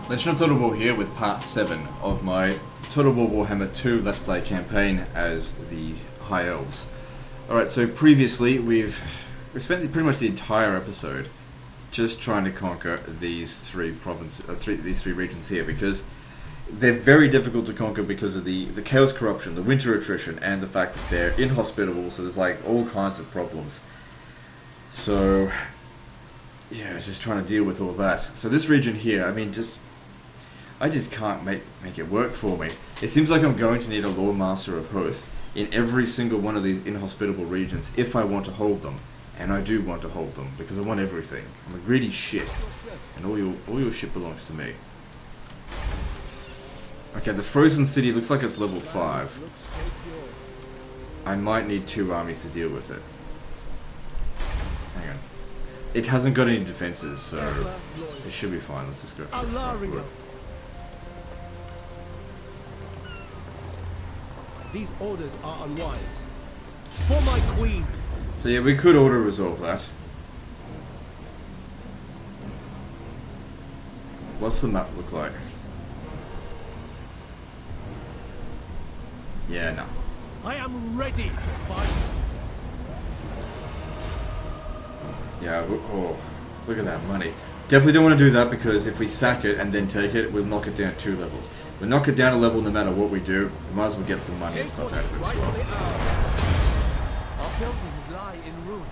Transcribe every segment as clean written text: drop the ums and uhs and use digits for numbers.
Legend of Total War here with part 7 of my Total War Warhammer 2 Let's Play campaign as the High Elves. Alright, so previously we spent pretty much the entire episode just trying to conquer these three regions here, because they're very difficult to conquer because of the chaos corruption, the winter attrition, and the fact that they're inhospitable, so there's like all kinds of problems. So yeah, just trying to deal with all that. So this region here, I mean, I just can't make it work for me. It seems like I'm going to need a Lord Master of Hoth in every single one of these inhospitable regions if I want to hold them. And I do want to hold them, because I want everything. I'm a greedy shit. And all your shit belongs to me. Okay, the Frozen City looks like it's level 5. I might need 2 armies to deal with it. Hang on. It hasn't got any defenses, so it should be fine. Let's just go for it. These orders are unwise. For my queen! So yeah, we could auto-resolve that. What's the map look like? Yeah, no. I am ready to fight! Yeah, oh, look at that money. Definitely don't want to do that, because if we sack it and then take it, we'll knock it down 2 levels. We'll knock it down a level no matter what we do. We might as well get some money and stuff out of it as well. Our buildings lie in ruins.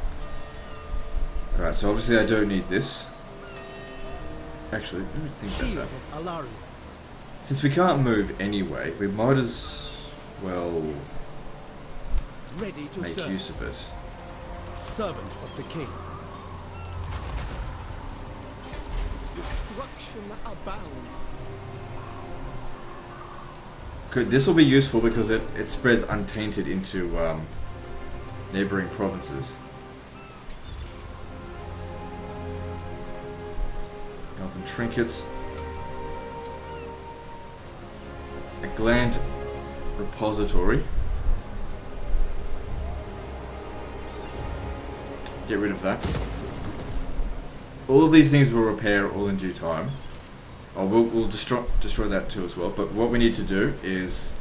Alright, so obviously I don't need this. Actually, let me think about that. Since we can't move anyway, we might as well ready to make serve. use of it. Servant of the king. Destruction abounds. Good, this will be useful because it spreads untainted into neighbouring provinces. Elven trinkets. A gland repository. Get rid of that. All of these things will repair all in due time. Oh, we'll destroy that too as well. But what we need to do is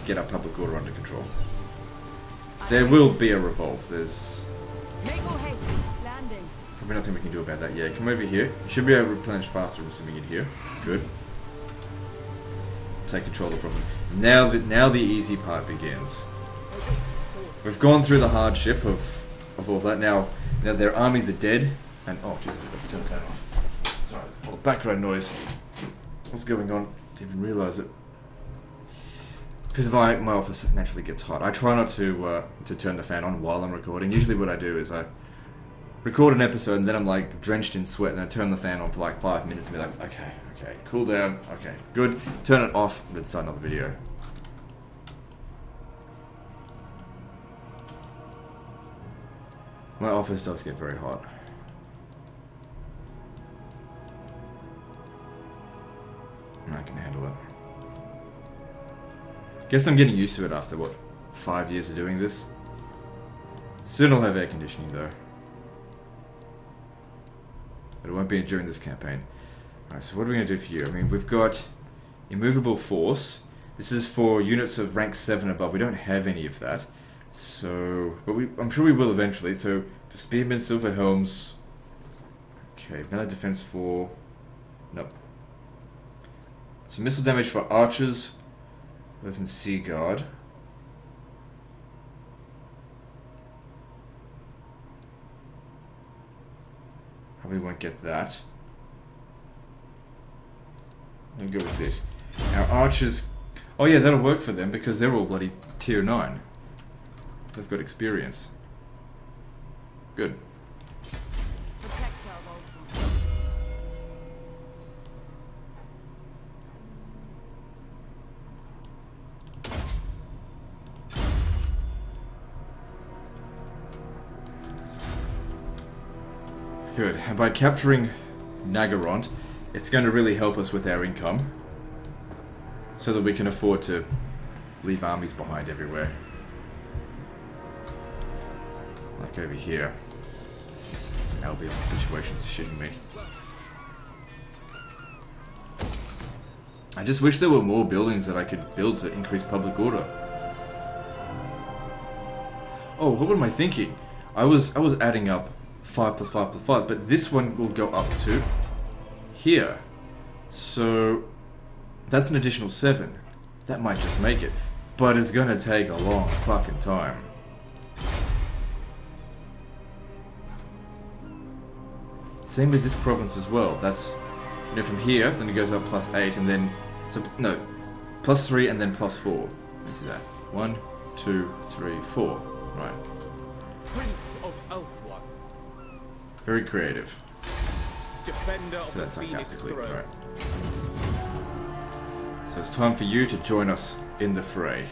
get our public order under control. There will be a revolt. There's probably nothing we can do about that. Yeah, come over here. You should be able to replenish faster, I'm assuming in here. Good. Take control of the province. Now the easy part begins. We've gone through the hardship of all that. Now their armies are dead. And oh jeez, I forgot to turn the fan off. Sorry, all the background noise. What's going on? Didn't even realise it. Because my office naturally gets hot. I try not to turn the fan on while I'm recording. Usually what I do is I record an episode and then I'm like drenched in sweat and I turn the fan on for like 5 minutes and be like, okay, cool down, okay, good. Turn it off and then start another video. My office does get very hot. I can handle it. Guess I'm getting used to it after, what, 5 years of doing this? Soon I'll have air conditioning though. But it won't be during this campaign. Alright, so what are we going to do for you? I mean, we've got immovable force. This is for units of rank 7 above. We don't have any of that. So, but I'm sure we will eventually. So, for spearmen, silver helms. Okay, melee defense for... Nope. So missile damage for archers, Lothern Sea Guard. Probably won't get that. I'll go with this. Our archers... Oh yeah, that'll work for them because they're all bloody tier 9. They've got experience. Good. Good, and by capturing Nagaront, it's going to really help us with our income, so that we can afford to leave armies behind everywhere. Like over here. This is an Albion situation's shitting me. I just wish there were more buildings that I could build to increase public order. Oh, what am I thinking? I was adding up 5 plus 5 plus 5, but this one will go up to here. So that's an additional 7. That might just make it. But it's gonna take a long fucking time. Same with this province as well. That's, you know, from here, then it goes up plus 8, and then, so, no, plus 3 and then plus 4. Let me see that. 1, 2, 3, 4. Right. Prince of Elfwan. Very creative. Defender So that's of the Phoenix sarcastically, throne. right. So it's time for you to join us in the fray.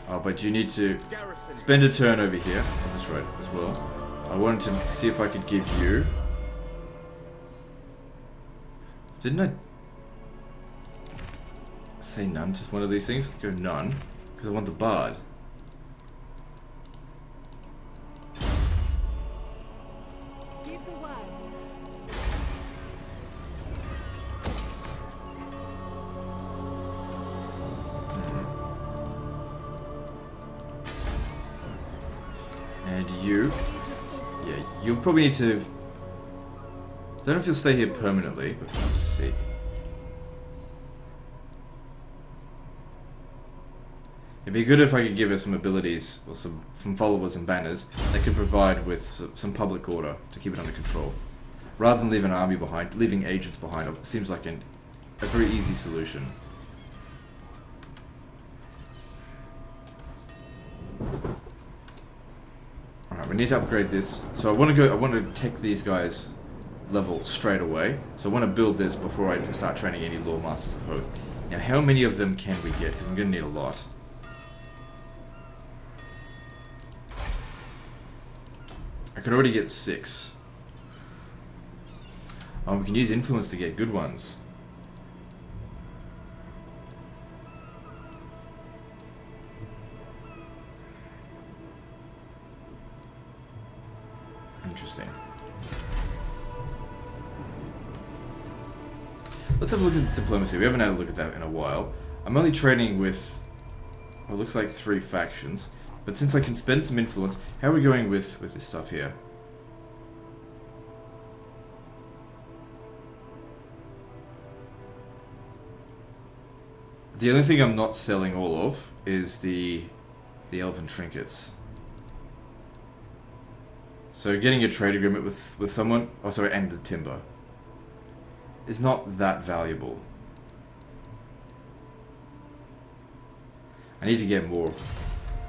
Oh, but you need to Garrison. spend a turn over here. Oh, that's right, as well. I wanted to see if I could give you... Didn't I say none to one of these things? Go none, because I want the bard. Give the word. And you... Yeah, you'll probably need to... Don't know if you'll stay here permanently, but we'll just see. It'd be good if I could give her some abilities, or some followers and banners, that could provide with some public order to keep it under control. Rather than leave an army behind, leaving agents behind, it seems like a very easy solution. Alright, we need to upgrade this. So I want to take these guys level straight away. So I want to build this before I start training any Lore Masters of Oath. Now, how many of them can we get? Because I'm going to need a lot. I can already get 6. Oh, we can use influence to get good ones. Interesting. Let's have a look at diplomacy. We haven't had a look at that in a while. I'm only trading with, well, it looks like 3 factions. But since I can spend some influence, how are we going with this stuff here? The only thing I'm not selling all of is the elven trinkets. So getting a trade agreement with someone, oh sorry, and the timber, is not that valuable. I need to get more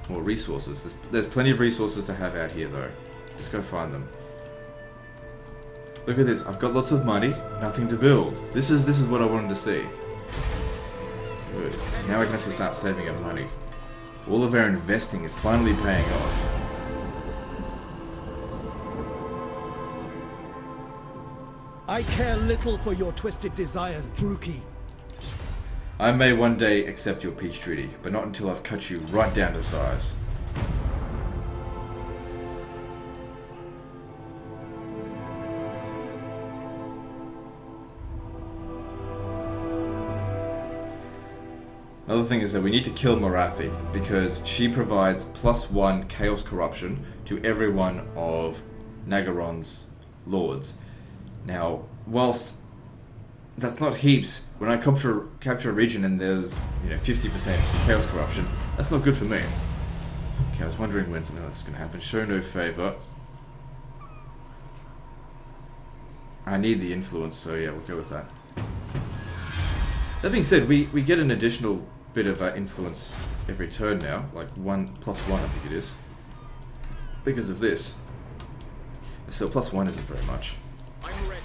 resources. There's plenty of resources to have out here though. Let's go find them. Look at this. I've got lots of money, nothing to build. This is what I wanted to see. Good. So now I can actually start saving up money. All of our investing is finally paying off. I care little for your twisted desires, Druki. I may one day accept your peace treaty, but not until I've cut you right down to size. Another thing is that we need to kill Morathi, because she provides +1 Chaos Corruption to every one of Nagaron's lords. Now, whilst that's not heaps, when I capture a region and there's 50% Chaos Corruption, that's not good for me. Okay, I was wondering when something else was going to happen. Show no favour. I need the influence, so yeah, we'll go with that. That being said, we get an additional bit of influence every turn now, like +1 I think it is, because of this. Still, +1 isn't very much. I'm ready.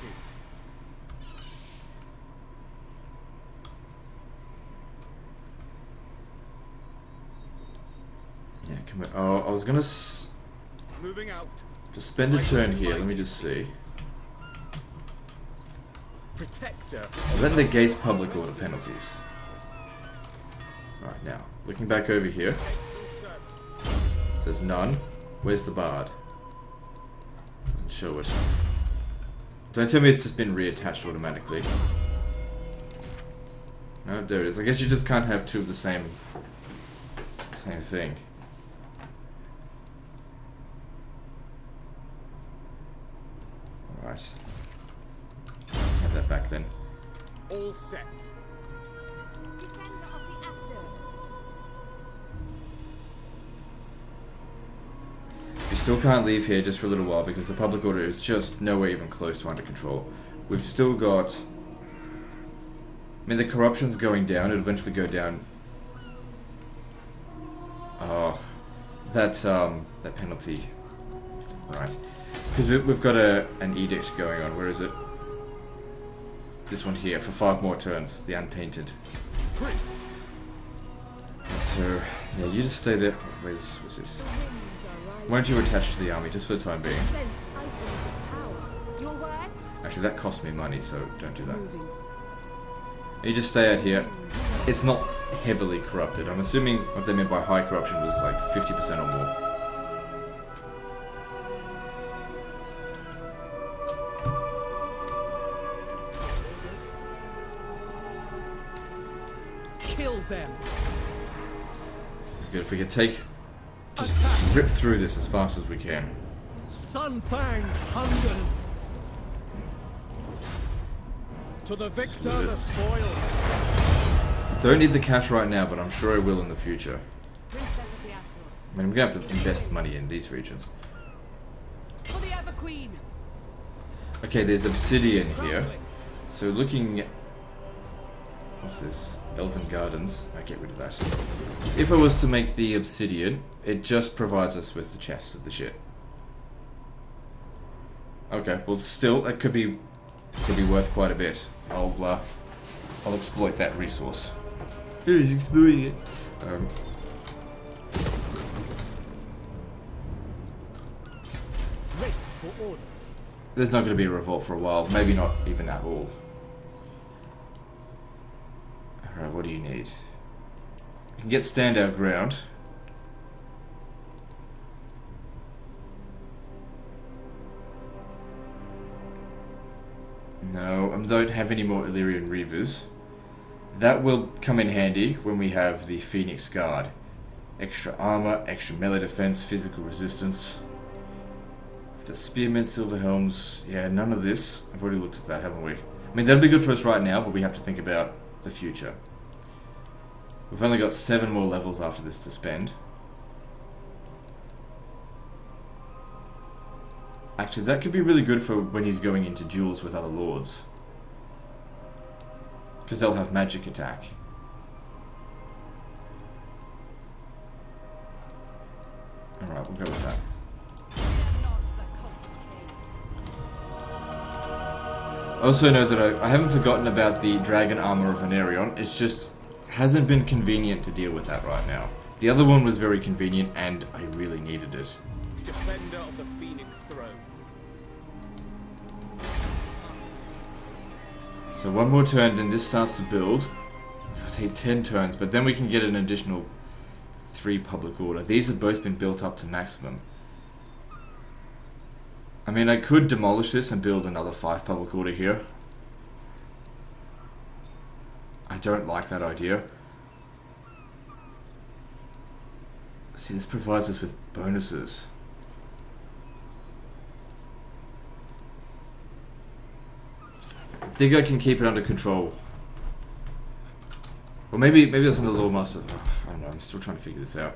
Yeah, come on. Oh, I was gonna Moving out. just spend a turn here. Let me just see. Protector. That negates public order penalties. Alright, now, looking back over here, it says none. Where's the bard? Doesn't show it. Don't tell me it's just been reattached automatically. No, there it is. I guess you just can't have two of the same thing. Alright. Have that back then. All set. Defender of the Asur. We still can't leave here just for a little while because the public order is just nowhere even close to under control. We've still got... I mean, the corruption's going down. It'll eventually go down. Oh, that penalty. Right. Because we've got an edict going on. Where is it? This one here, for 5 more turns. The Untainted. So, yeah, you just stay there. What's this? Why don't you attach to the army, just for the time being? Sense items of power. Your word? Actually, that cost me money, so don't do that. You just stay out here. It's not heavily corrupted. I'm assuming what they meant by high corruption was like 50% or more. Kill them. Good, if we could just rip through this as fast as we can. Sunfang hungers. To the victor, the spoil. Don't need the cash right now, but I'm sure I will in the future. Princess of the Asur. I mean, I'm gonna have to invest money in these regions. For the Ever Queen. Okay, there's obsidian here. So looking... What's this? Elven Gardens. I get rid of that. If I was to make the obsidian, it just provides us with the chests of the shit. Okay, well still, that could be worth quite a bit. I'll exploit that resource. He's exploiting it. Ready for orders. There's not going to be a revolt for a while. Maybe not even at all. Alright, what do you need? You can get standout ground. No, I don't have any more Illyrian Reavers. That will come in handy when we have the Phoenix Guard. Extra armor, extra melee defense, physical resistance. The Spearmen, Silver Helms, yeah, none of this. I've already looked at that, haven't we? I mean, that'll be good for us right now, but we have to think about the future. We've only got 7 more levels after this to spend. Actually, that could be really good for when he's going into duels with other lords. Because they'll have magic attack. Alright, we'll go with that. I also know that I haven't forgotten about the dragon armor of Venerion. It's just hasn't been convenient to deal with that right now. The other one was very convenient and I really needed it. Defender of the Phoenix Throne. So one more turn, then this starts to build. It'll take 10 turns, but then we can get an additional 3 public order. These have both been built up to maximum. I mean, I could demolish this and build another 5 public order here. I don't like that idea. See, this provides us with bonuses. I think I can keep it under control. Or maybe that's under Lord Master. I don't know, I'm still trying to figure this out.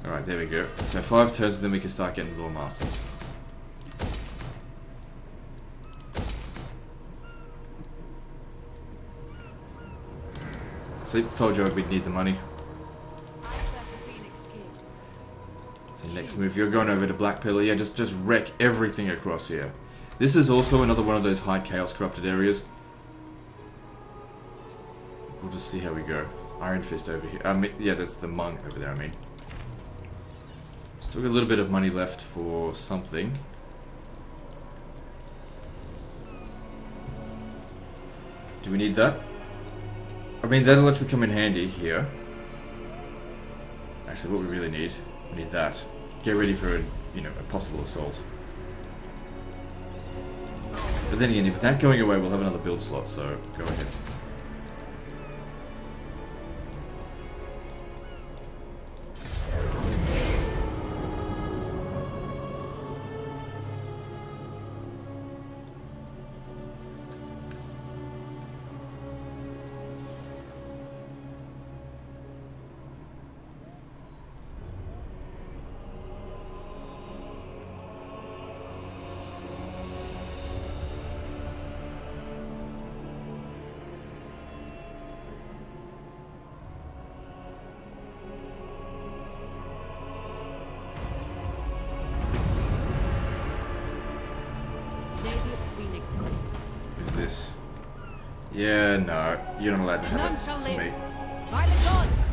Alright, there we go. So 5 turns and then we can start getting Lord Masters. See, told you we'd need the money. So next move, you're going over to Black Pillar. Yeah, just wreck everything across here. This is also another one of those high chaos corrupted areas. We'll just see how we go. Iron Fist over here. Yeah, that's the monk over there, I mean. Still got a little bit of money left for something. Do we need that? I mean, that'll actually come in handy here. Actually, what we really need, we need that. Get ready for a possible assault. But then again, if that going away, we'll have another build slot, so go ahead. Yeah, no. You're not allowed to have None it shall to live. me. By the gods!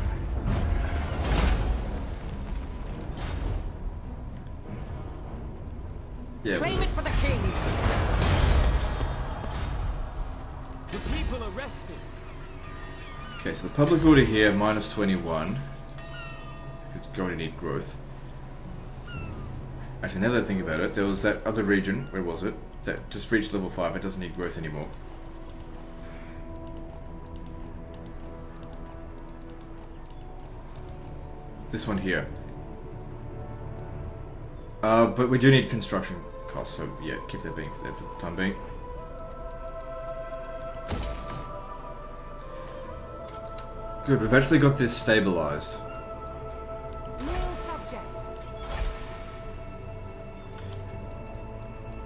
Yeah, Claim it for the king! The people are resting. okay, so the public order here, minus 21. It's going to need growth. Actually, now that I think about it, there was that other region, where was it? That just reached level 5, it doesn't need growth anymore. This one here. But we do need construction costs, so yeah, keep that being there for the time being. Good, we've actually got this stabilized. Loyal subject.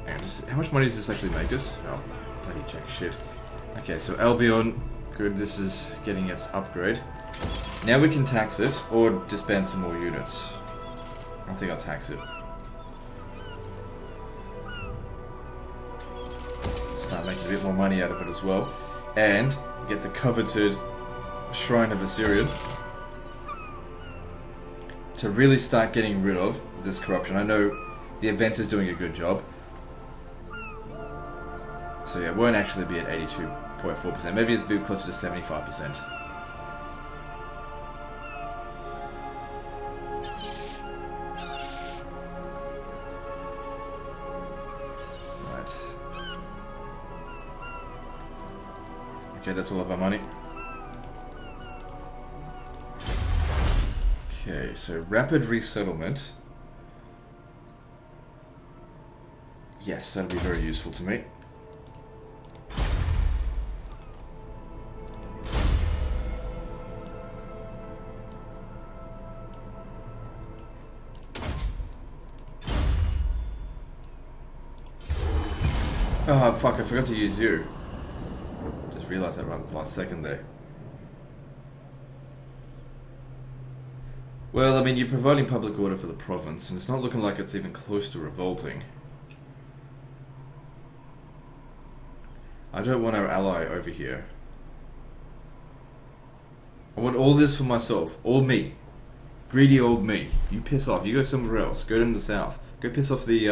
And just, how much money does this actually make us? Oh, bloody jack shit. Okay, so Albion, good, this is getting its upgrade. Now we can tax it, or disband some more units. I think I'll tax it. Start making a bit more money out of it as well. And get the coveted Shrine of Assyrian to really start getting rid of this corruption. I know the events is doing a good job. So yeah, it won't actually be at 82.4%. Maybe it's a bit closer to 75%. Right. Okay, that's all of our money. Okay, so rapid resettlement. Yes, that'll be very useful to me. Oh fuck, I forgot to use you. Just realised that right at the last second there. Well, I mean, you're providing public order for the province, and it's not looking like it's even close to revolting. I don't want our ally over here. I want all this for myself. Or me. Greedy old me. You piss off. You go somewhere else. Go to the south. Go piss off the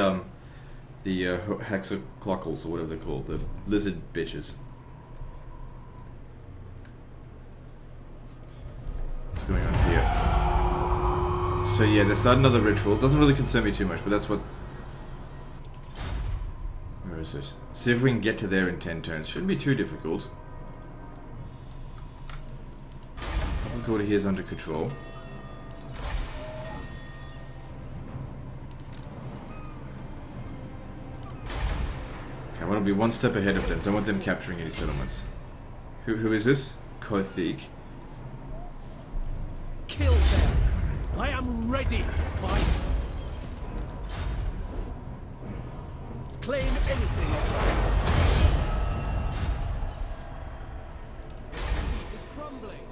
hexaclockles, or whatever they're called. The lizard bitches. What's going on here? So yeah, they start another ritual. Doesn't really concern me too much, but that's what... Where is it? See if we can get to there in 10 turns. Shouldn't be too difficult. Public order here is under control. Okay, I want to be one step ahead of them. Don't want them capturing any settlements. Who is this? Kothik. Kill them. I am ready to fight. Claim anything. The city is crumbling.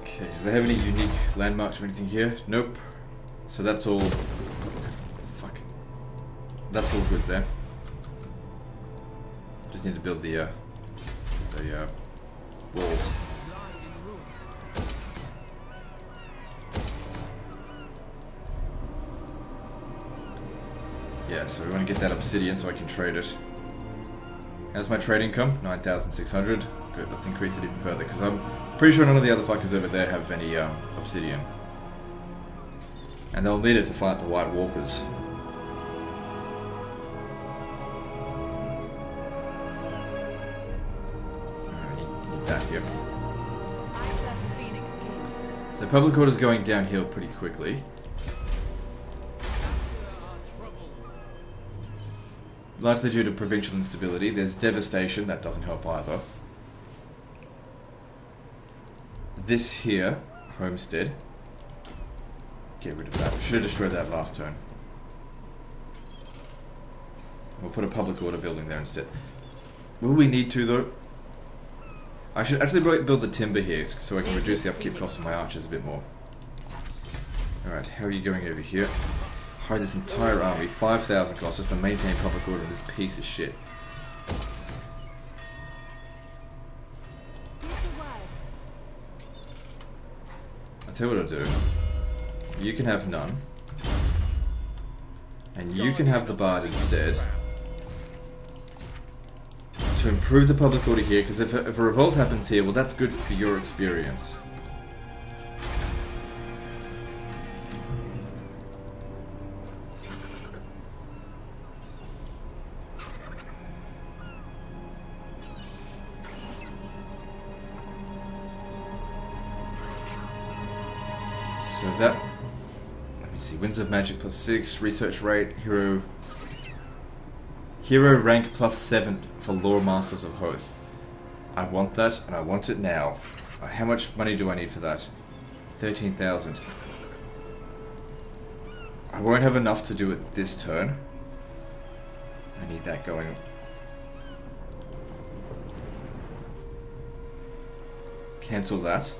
Okay, do they have any unique landmarks or anything here? Nope. So that's all... Fuck. That's all good there. Just need to build the walls. Yeah, so we want to get that obsidian so I can trade it. How's my trade income? 9,600. Good, let's increase it even further, because I'm pretty sure none of the other fuckers over there have any obsidian. And they'll need it to fight the White Walkers. Need that here. I serve the Phoenix King. So public order's going downhill pretty quickly. Largely due to provincial instability. There's devastation, that doesn't help either. This here, homestead. Get rid of that. Should have destroyed that last turn. We'll put a public order building there instead. Will we need to though? I should actually build the timber here so I can reduce the upkeep costs of my archers a bit more. Alright, how are you going over here? Hire this entire army, 5,000 costs just to maintain public order in this piece of shit. tell you what I'll do. You can have none. And you can have the Bard instead. To improve the public order here, because if a revolt happens here, well, that's good for your experience. So that, let me see, Winds of Magic +6, research rate, hero rank +7 for Lore Masters of Hoth. I want that, and I want it now. How much money do I need for that? 13,000. I won't have enough to do it this turn. I need that going. Cancel that.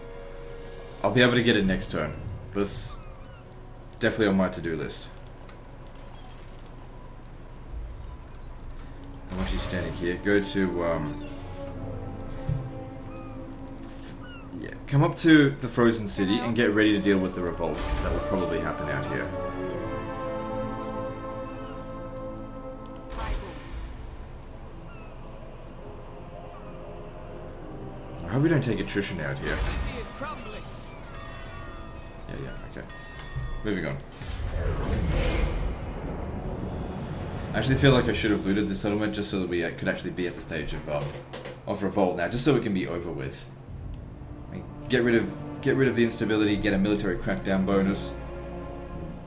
I'll be able to get it next turn. This definitely on my to-do list. I want you standing here. Go to yeah, come up to the Frozen City and get ready to deal with the revolt that will probably happen out here. I hope we don't take attrition out here. Yeah, okay. Moving on. I actually feel like I should have looted the settlement just so that we could actually be at the stage of revolt now, just so it can be over with. I mean, get rid of the instability, get a military crackdown bonus,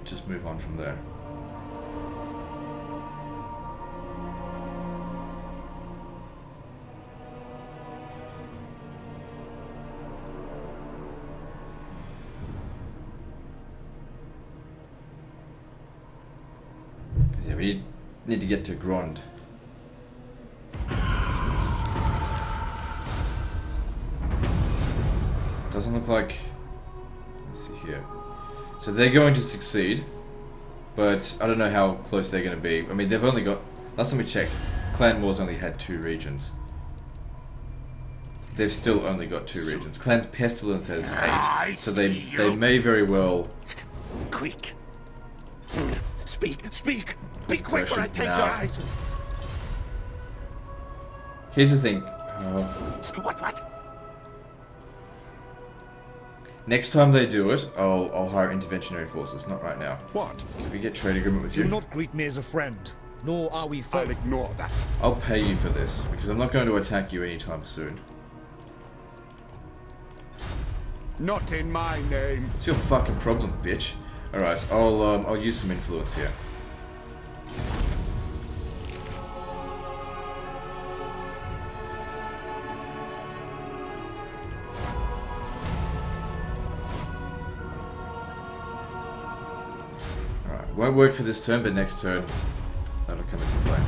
just move on from there. Because yeah, we need to get to Grond. Doesn't look like... Let's see here. So they're going to succeed, but I don't know how close they're going to be. I mean, they've only got... Last time we checked, Clan Wars only had 2 regions. They've still only got 2 regions. Clan's Pestilence has 8, so they may very well... Quick! Speak! Be quick or I take your eyes! Here's the thing. What? Next time they do it, I'll hire interventionary forces, not right now. What? Can we get trade agreement with you? Do not greet me as a friend, nor are we I'll ignore that. I'll pay you for this, because I'm not going to attack you anytime soon. Not in my name. What's your fucking problem, bitch? Alright, I'll use some influence here. Won't work for this turn, but next turn that'll come into play.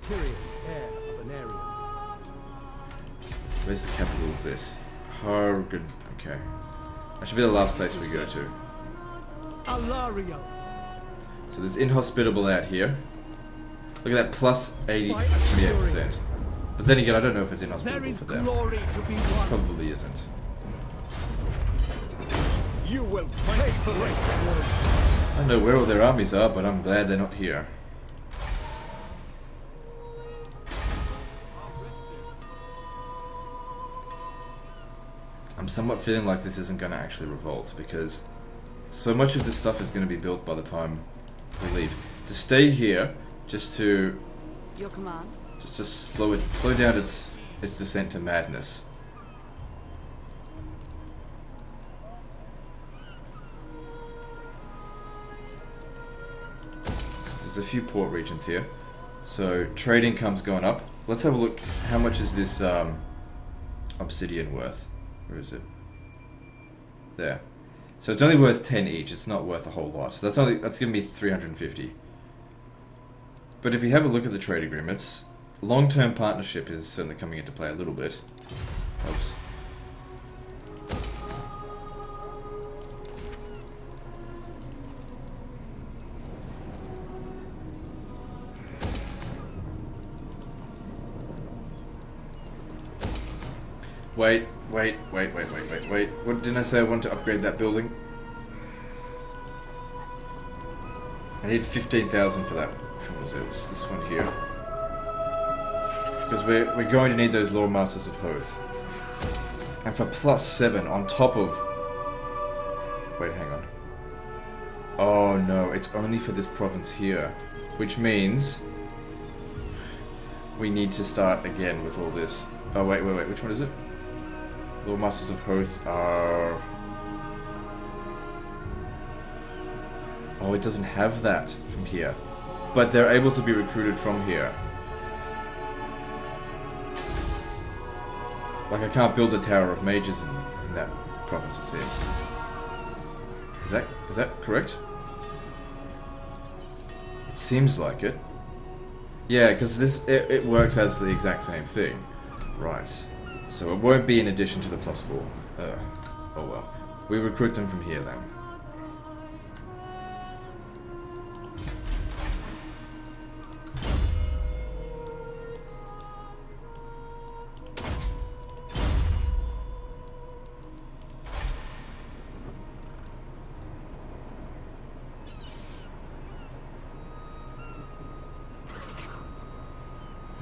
Tyrion, heir of an area. Where's the capital of this? Hargud. Okay. That should be the last place we go to. Alario. So there's inhospitable out here. Look at that, plus 28%. But then again, I don't know if it's There inhospitable is for them. glory to be won. Probably isn't. You will pay for this. I don't know where all their armies are, but I'm glad they're not here. I'm somewhat feeling like this isn't going to actually revolt, because so much of this stuff is going to be built by the time we leave. To stay here, just to Your command. slow down its descent to madness. There's a few port regions here, so trade income's going up. Let's have a look. How much is this obsidian worth? Where is it? There. So it's only worth 10 each. It's not worth a whole lot. So that's giving me 350. But if you have a look at the trade agreements, long-term partnership is certainly coming into play a little bit. Oops. Wait. What didn't I say I wanted to upgrade that building? I need 15,000 for that. Which was it? It's this one here. Because we're going to need those Lord Masters of Hoth. And for +7 on top of... Wait, hang on. Oh no, it's only for this province here. Which means... we need to start again with all this. Oh wait, which one is it? Lord Masters of Hoth are... Oh, it doesn't have that from here. But they're able to be recruited from here. Like, I can't build a Tower of Mages in that province, it seems. Is that correct? It seems like it. Yeah, because it works as the exact same thing. Right. So it won't be in addition to the +4. Oh well. We recruit them from here then.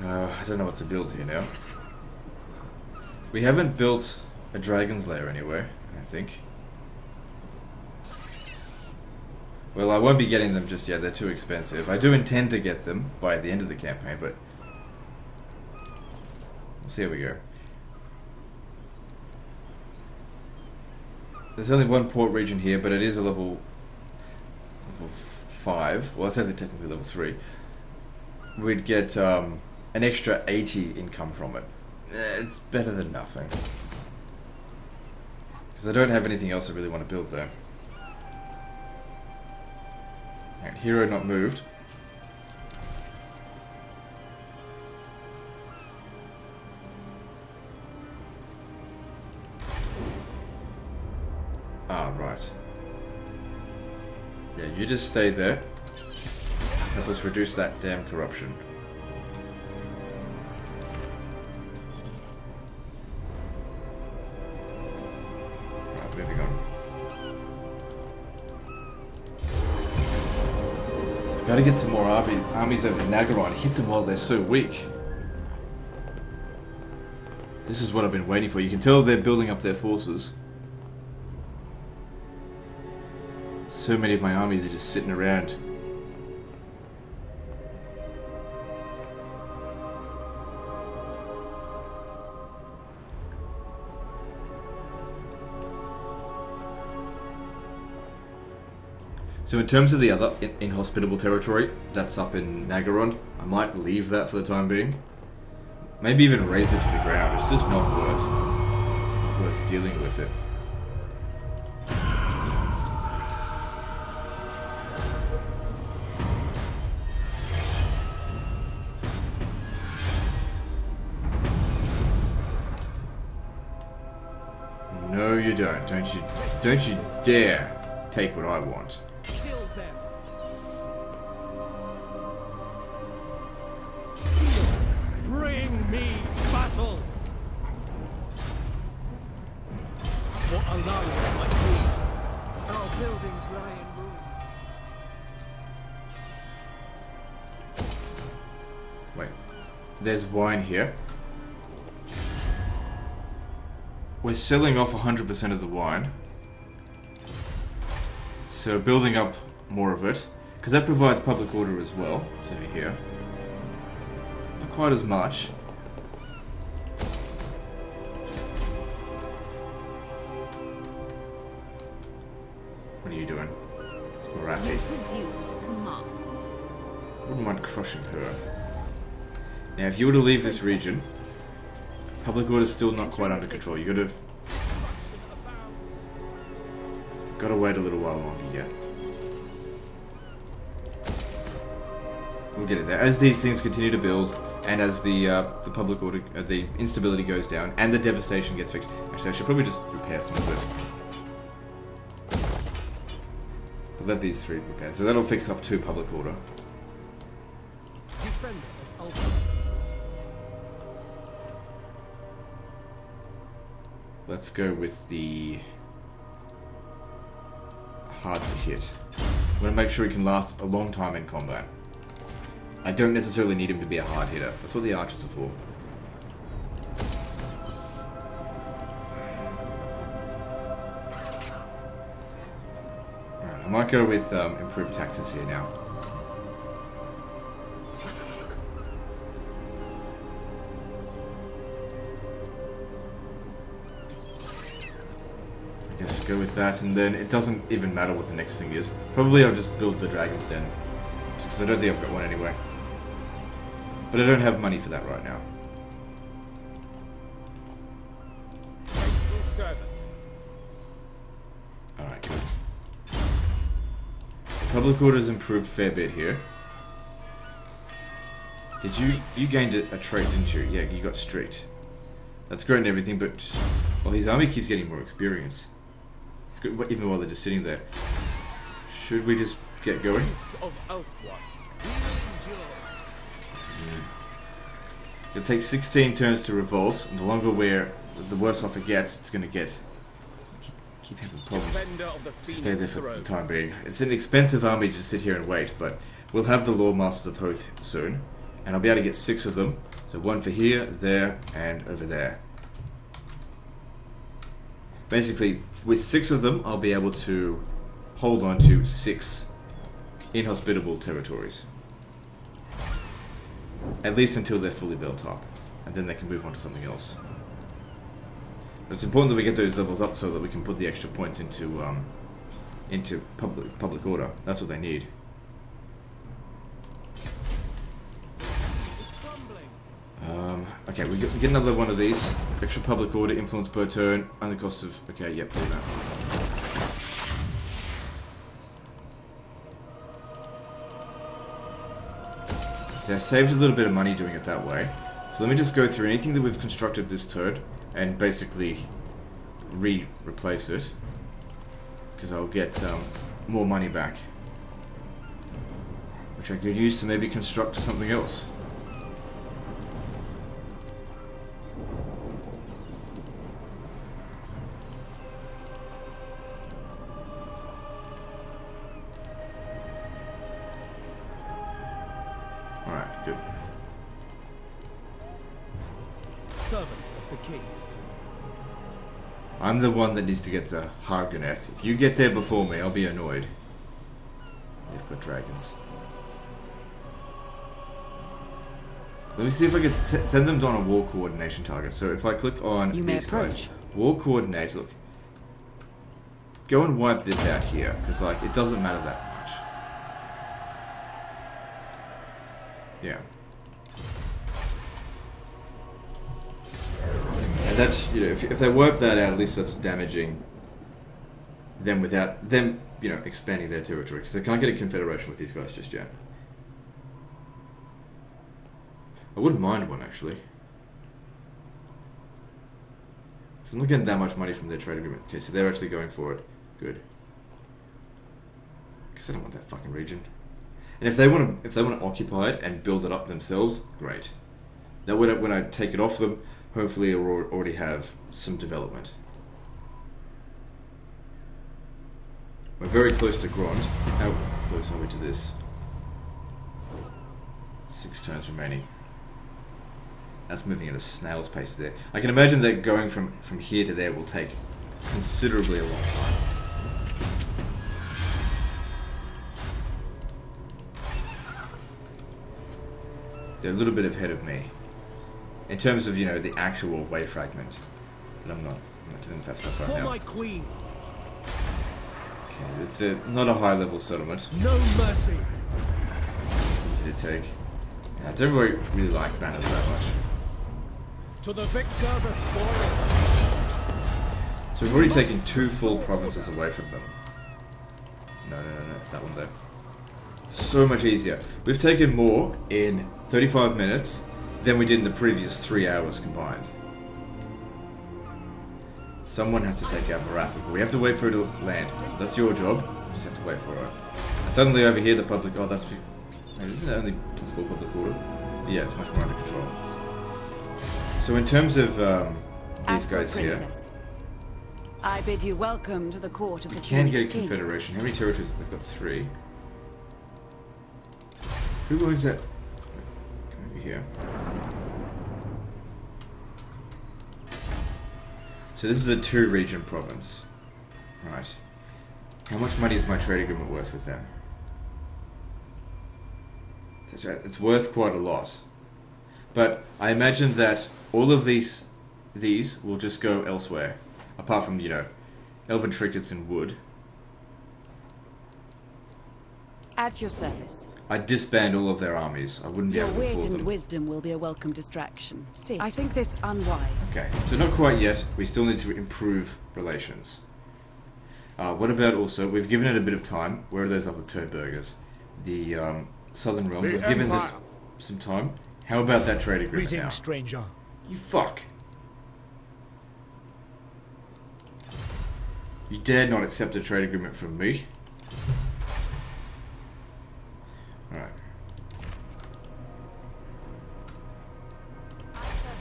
I don't know what to build here now. We haven't built a Dragon's Lair anywhere, I think. Well, I won't be getting them just yet, they're too expensive. I do intend to get them by the end of the campaign, but... we'll see how we go. There's only one port region here, but it is a level 5. Well, it says it's technically level 3. We'd get an extra 80 income from it. It's better than nothing. Because I don't have anything else I really want to build there. Right, hero not moved. Ah, right. Yeah, you just stay there. Help us reduce that damn corruption. Right, moving on. Gotta get some more armies over in Nagaron. Hit them while they're so weak. This is what I've been waiting for. You can tell they're building up their forces. So many of my armies are just sitting around. So in terms of the other inhospitable territory, that's up in Nagaron. I might leave that for the time being. Maybe even raise it to the ground. It's just not worth dealing with it. No, you don't. Don't you dare take what I want. Kill them. Bring me battle. For Alliance, my king. Our buildings lie in ruins. Wait. There's wine here. We're selling off 100% of the wine. So building up more of it. Because that provides public order as well. It's over here. Not quite as much. What are you doing? It's Marathi. You presume to command. Wouldn't mind crushing her. Now, if you were to leave this region, public order's still not quite under control. You gotta wait a little while longer yet. We'll get it there. As these things continue to build, and as the public order, the instability goes down, and the devastation gets fixed. Actually, I should probably just repair some of it. But let these three repair. So that'll fix up 2 public order. Defender of Ultra. let's go with the hard to hit. I'm going to make sure he can last a long time in combat. I don't necessarily need him to be a hard hitter. That's what the archers are for. Alright, I might go with improved taxes here now. Just go with that, and then it doesn't even matter what the next thing is. Probably I'll just build the Dragon's Den, because I don't think I've got one anyway. But I don't have money for that right now. Faithful servant. Alright, good. So public order's improved a fair bit here. Did you gained a trait, didn't you? Yeah, you got strict. That's great and everything, but well, his army keeps getting more experience. It's good, even while they're just sitting there. Should we just get going? Of Elfwine. It'll take 16 turns to revolt, and the longer the worse off it gets, it's going to get. Keep having problems. The Stay there for the time being. It's an expensive army to sit here and wait, but we'll have the Lord Masters of Hoth soon, and I'll be able to get 6 of them. So one for here, there, and over there. Basically, with 6 of them, I'll be able to hold on to 6 inhospitable territories. At least until they're fully built up. And then they can move on to something else. But it's important that we get those levels up so that we can put the extra points into public order. That's what they need. Okay, we get another one of these. Extra public order, influence per turn, only cost of... Okay, yep, do that. So I saved a little bit of money doing it that way. So let me just go through anything that we've constructed this turn and basically replace it. Because I'll get more money back. Which I could use to maybe construct something else. Alright, good. Servant of the king. I'm the one that needs to get to Hargoneth. If you get there before me, I'll be annoyed. They've got dragons. Let me see if I can send them on a war coordination target. So if I click on these guys, war coordinate, look. Go and wipe this out here, because like it doesn't matter that much. Yeah. And that's, you know, if they wipe that out, at least that's damaging them without them, you know, expanding their territory, because they can't get a confederation with these guys just yet. I wouldn't mind one, actually. I'm not getting that much money from their trade agreement. Okay, so they're actually going for it. Good. Because I don't want that fucking region. And if they want to occupy it and build it up themselves, great. That way, when I take it off them, hopefully it'll already have some development. We're very close to Grond. How close are we to this? 6 turns remaining. That's moving at a snail's pace there. I can imagine that going from here to there will take considerably a long time. They're a little bit ahead of me. In terms of, you know, the actual way fragment. But I'm not dealing with that stuff right For now. my queen. Okay, it's not a high level settlement. No mercy. Easy to take. Yeah, I don't really like banners that much. To the victor, the spoil. So we've already taken 2 full provinces away from them. No, that one there. So much easier. We've taken more in 35 minutes than we did in the previous 3 hours combined. Someone has to take out Marathon, but we have to wait for it to land. So that's your job. You just have to wait for it. And suddenly over here the public... Oh, that's... Wait, isn't it only +4 public order? But yeah, it's much more under control. So in terms of these guys here... I bid you welcome to the court of We the can Phoenix get a King. confederation. How many territories? They've got 3. Who owns that? Come over here. So this is a 2-region province. Right. How much money is my trade agreement worth with them? It's worth quite a lot. But I imagine that all of these will just go elsewhere. Apart from, you know, elven trinkets and wood. At your service. I'd disband all of their armies. I wouldn't be Your able to wit afford and them. wisdom will be a welcome distraction. See, I think this unwise. Okay, so not quite yet. We still need to improve relations. What about also, we've given it a bit of time. Where are those other turd burgers? The Southern Realms. The I've given this Empire. some time. How about that trade agreement Greetings, now? stranger. You fuck. You dare not accept a trade agreement from me? Alright.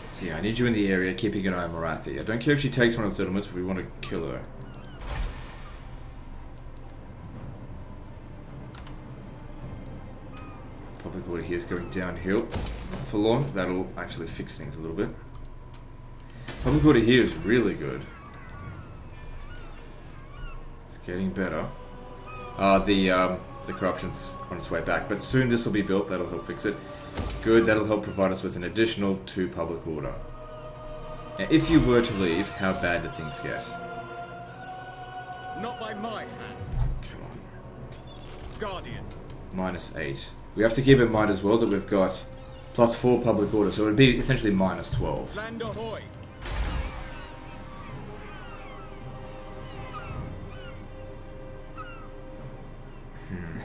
See, I need you in the area, keeping an eye on Marathi. I don't care if she takes one of the settlements, but we want to kill her. Public order here is going downhill for long. That'll actually fix things a little bit. Public order here is really good. It's getting better. The corruption's on its way back, but soon this will be built. That'll help fix it. Good. That'll help provide us with an additional 2 public order. Now, if you were to leave, how bad do things get? Not by my hand. Come on. Guardian. -8. We have to keep in mind as well that we've got +4 public order, so it would be essentially -12. Land ahoy.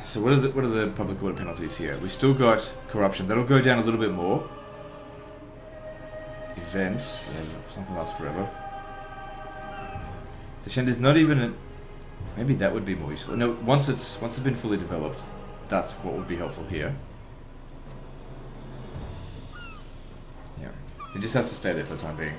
So what are the public order penalties here? We've still got corruption. That'll go down a little bit more. Events. Yeah, it's not gonna last forever. So there's not even a... Maybe that would be more useful. No, once it's been fully developed, that's what would be helpful here. Yeah. It just has to stay there for the time being.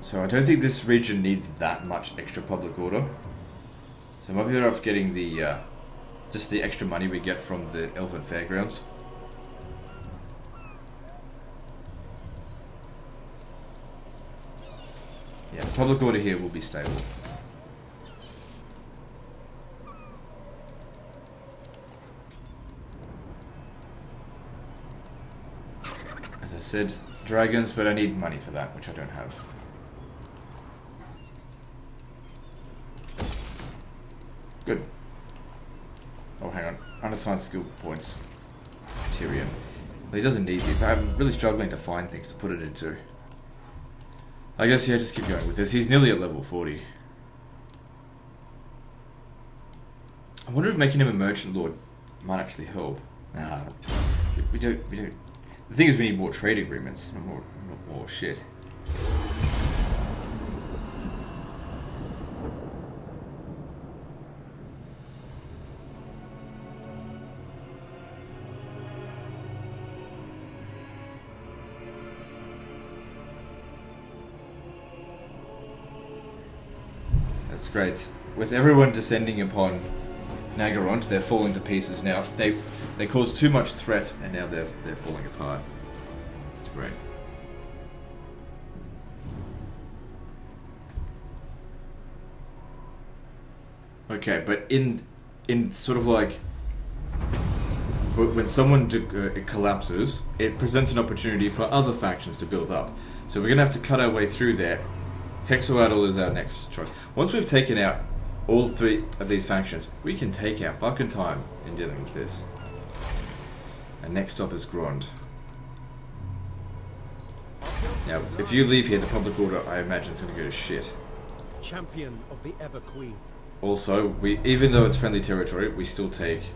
So I don't think this region needs that much extra public order. So I might be better off getting the just the extra money we get from the Elven Fairgrounds. Yeah, public order here will be stable. As I said, dragons, but I need money for that, which I don't have. Good. Oh, hang on. Unassigned skill points. Tyrion. Well, he doesn't need these. I'm really struggling to find things to put it into. I guess, yeah, just keep going with this. He's nearly at level 40. I wonder if making him a merchant lord might actually help. Nah. We don't. The thing is, we need more trade agreements. Not more shit. That's great. With everyone descending upon Nagarond, they're falling to pieces now. They caused too much threat, and now they're falling apart. That's great. Okay, but in sort of like when someone collapses, it presents an opportunity for other factions to build up. So we're gonna have to cut our way through there. Hexoatl is our next choice. Once we've taken out all 3 of these factions, we can take our fucking time in dealing with this. And next stop is Grond. Now, if you leave here, the public order, I imagine, is going to go to shit. Champion of the Ever Queen. Also, even though it's friendly territory, we still take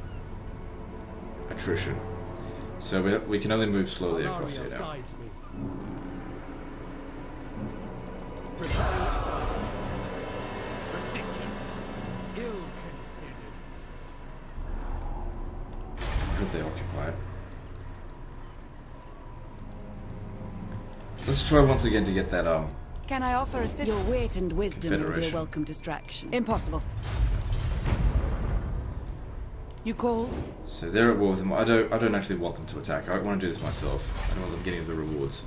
attrition. So we can only move slowly across here now. Guides me. Preparing. Ridiculous. Ill-considered. hope they occupy it. Let's try once again to get that, Can I offer assistance? Your wit and wisdom will be a Confederation. welcome distraction. Impossible. You called? So they're at war with them. I don't actually want them to attack. I want to do this myself. I don't want them getting the rewards.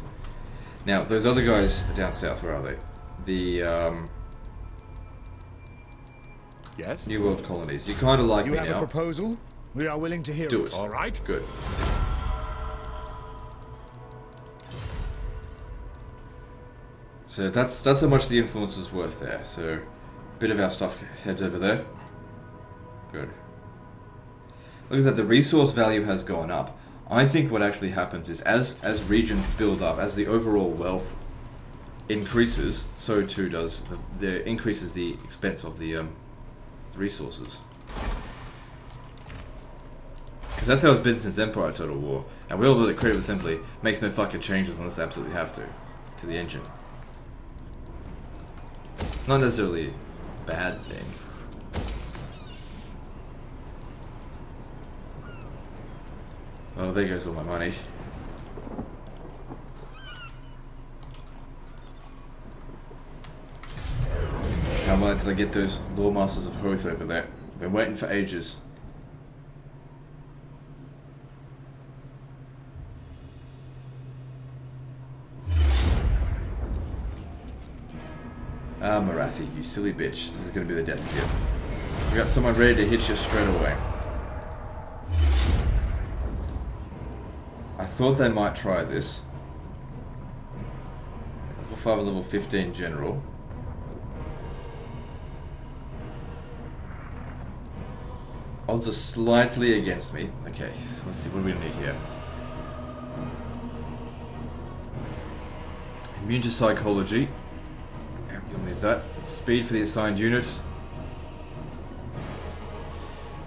Now, those other guys down south, where are they? The, Yes? New World colonies. You kind of like You me have now. a proposal? We are willing to hear Do it. it. All right. Good. So that's how much the influence is worth there. So, a bit of our stuff heads over there. Good. Look at that, the resource value has gone up. I think what actually happens is as regions build up, as the overall wealth increases, so too does the increases the expense of the resources. Because that's how it's been since Empire Total War. And we all know that Creative Assembly makes no fucking changes unless they absolutely have to the engine. Not necessarily a bad thing. Oh, there goes all my money. Can't wait until I get those Law Masters of Hoth over there. Been waiting for ages. Ah, Marathi, you silly bitch. This is gonna be the death of you. We got someone ready to hit you straight away. I thought they might try this. Level 5 and level 15 general. Odds are slightly against me. Okay, so let's see, what do we need here? Immune to psychology. Yep, you'll need that. Speed for the assigned unit.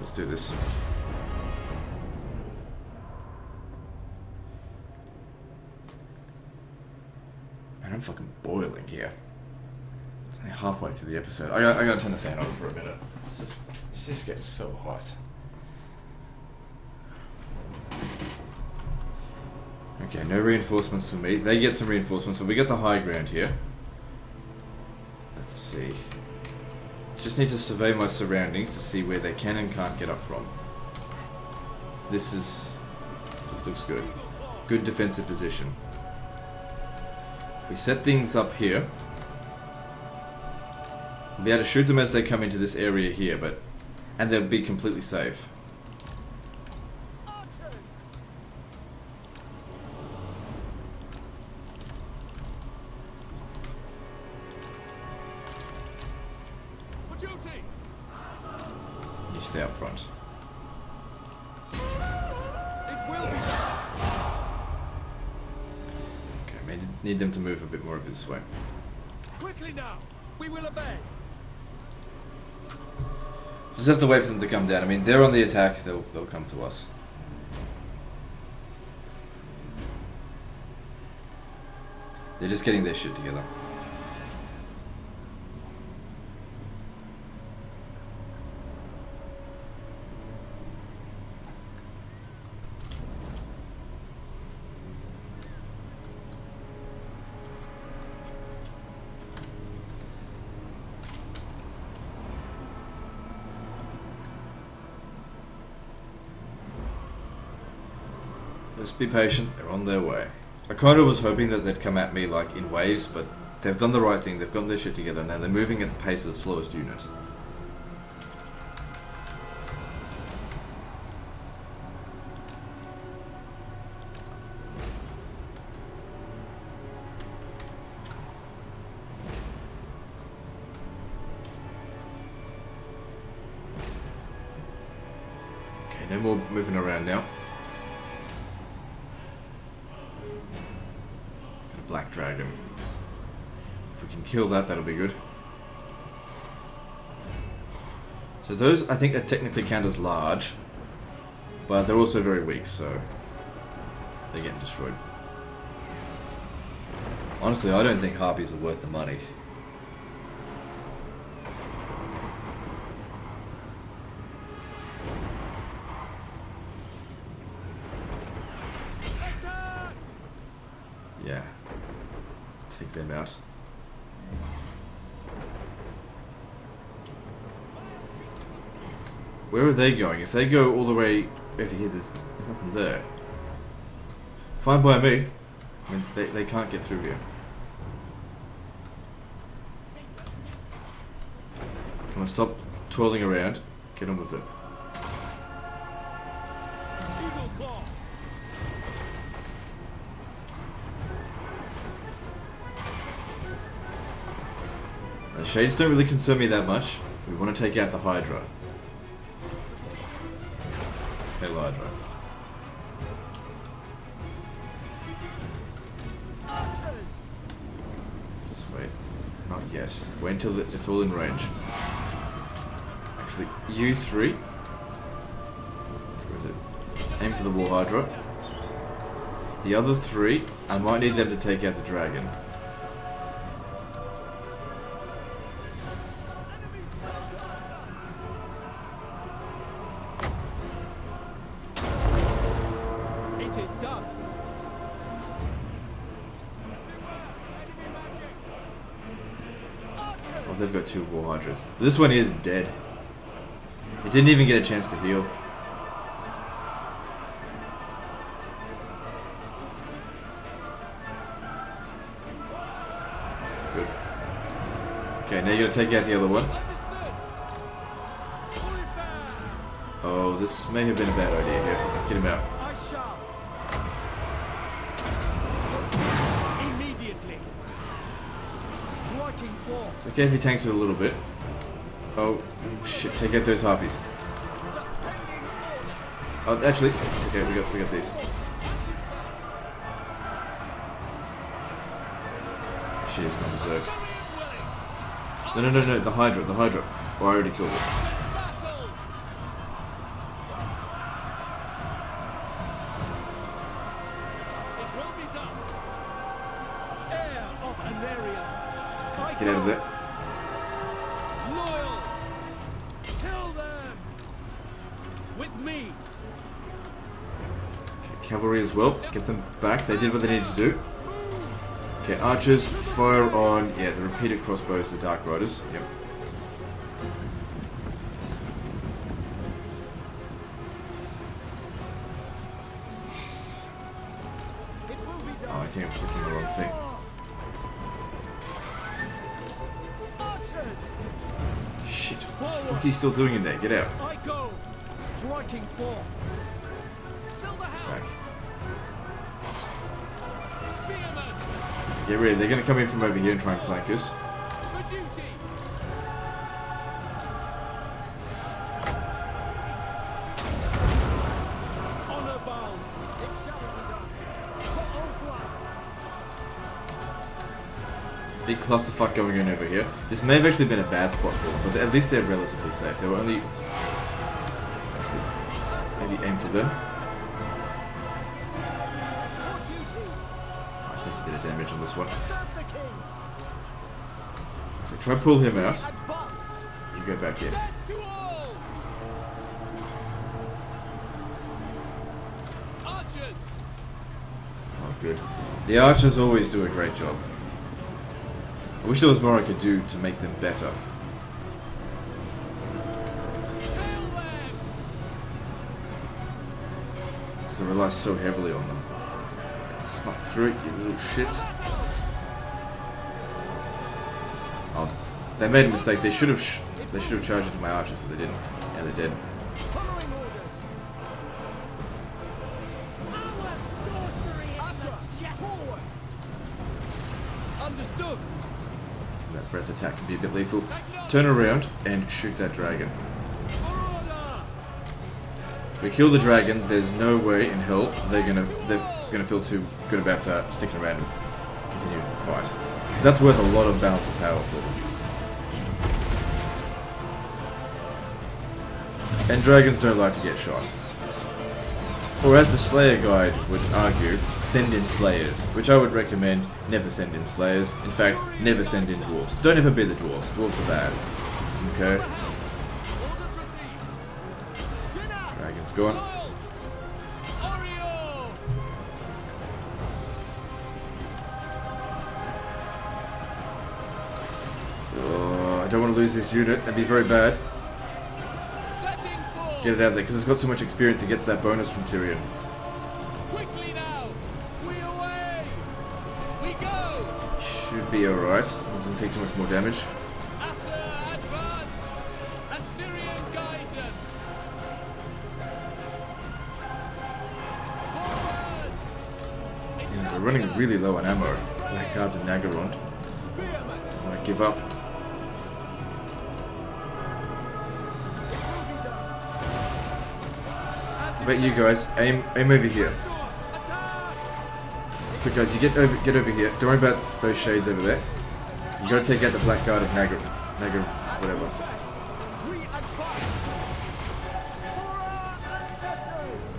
Let's do this. Man, I'm fucking boiling here. It's only halfway through the episode. I gotta turn the fan on for a minute. It just gets so hot. Okay, no reinforcements for me. They get some reinforcements, but we got the high ground here. Let's see. Just need to survey my surroundings to see where they can and can't get up from. This looks good. Good defensive position. If we set things up here, we'll be able to shoot them as they come into this area here, and they'll be completely safe. You stay up front. Okay, I need them to move a bit more of this way. Quickly now! We will obey! Just have to wait for them to come down. I mean, they're on the attack, they'll come to us. They're just getting their shit together. Just be patient, they're on their way. I kind of was hoping that they'd come at me like in waves, but they've done the right thing, they've gotten their shit together, and now they're moving at the pace of the slowest unit. Okay, no more moving around now. Black Dragon. If we can kill that, that'll be good. So those, I think, are technically count as large, but they're also very weak, so they're getting destroyed. Honestly, I don't think Harpies are worth the money. out. Where are they going? If they go all the way over here, there's nothing there. Fine by me. I mean, they can't get through here. Come on, stop twirling around. Get on with it. The shades don't really concern me that much. We want to take out the Hydra. Hey, Hydra. Just wait. Not yet. Wait until it's all in range. Actually, you three. Where is it? Aim for the War Hydra. The other three, I might need them to take out the dragon. It is done. Oh, they've got 2 War Hydras. This one is dead. It didn't even get a chance to heal. Good. Okay, now you're gonna take out the other one. Oh, this may have been a bad idea here. Get him out. I shall. Immediately. Striking form. It's okay if he tanks it a little bit. Oh, shit, take out those harpies. Oh, actually, it's okay, we got these. Shit, he's gone berserk. No, the Hydra. Oh, I already killed it. Get out of there. Loyal. Kill them. With me. Okay, cavalry as well. Get them back. They did what they needed to do. Okay, archers, fire on, yeah, the repeated crossbows, the Dark Riders. Yep. Oh, I think I'm clicking the wrong thing. Shit, what the fuck are you still doing in there? Get out. I go. Striking form. Silver Back. Hounds. Spearmen. Get ready, they're gonna come in from over here and try and flank us. For duty. Honor bound. It shall be done. For all flag. Big clusterfuck going on over here. This may have actually been a bad spot for them, but at least they're relatively safe. They were only... Actually, maybe aim for them. I'll take a bit of damage on this one. Serve the king. So try pull him out. Advance. You go back in. Death to all. Archers. Oh, good. The archers always do a great job. I wish there was more I could do to make them better. Because I rely so heavily on them. Snuck through it, you little shits. Oh, they made a mistake. They should have charged into my archers, but they didn't. Yeah, they did. Following orders. Asra, forward. Understood. That breath attack can be a bit lethal. Turn around and shoot that dragon. If we kill the dragon, there's no way in hell they're gonna feel too good about sticking around and continuing to fight. Because that's worth a lot of balance of power for them. And dragons don't like to get shot. Or as the Slayer guide would argue, send in Slayers, which I would recommend never send in Slayers. In fact, never send in Dwarves. Don't ever be the Dwarves. Dwarves are bad. Okay? Dragon's gone. Oh, I don't want to lose this unit. That'd be very bad. Get it out of there, because it's got so much experience, it gets that bonus from Tyrion. Quickly now! We away! We go! Should be alright. Doesn't take too much more damage. Assa advance! Assyrian guides us! Forward! Yeah, we're running really low on ammo. Blackguards and Nagaron. Spearmen! I want to give up. I bet you guys aim over here. Quick guys, you get over here. Don't worry about those shades over there. You gotta take out the Blackguard of Nagar, whatever. We advance! For our ancestors!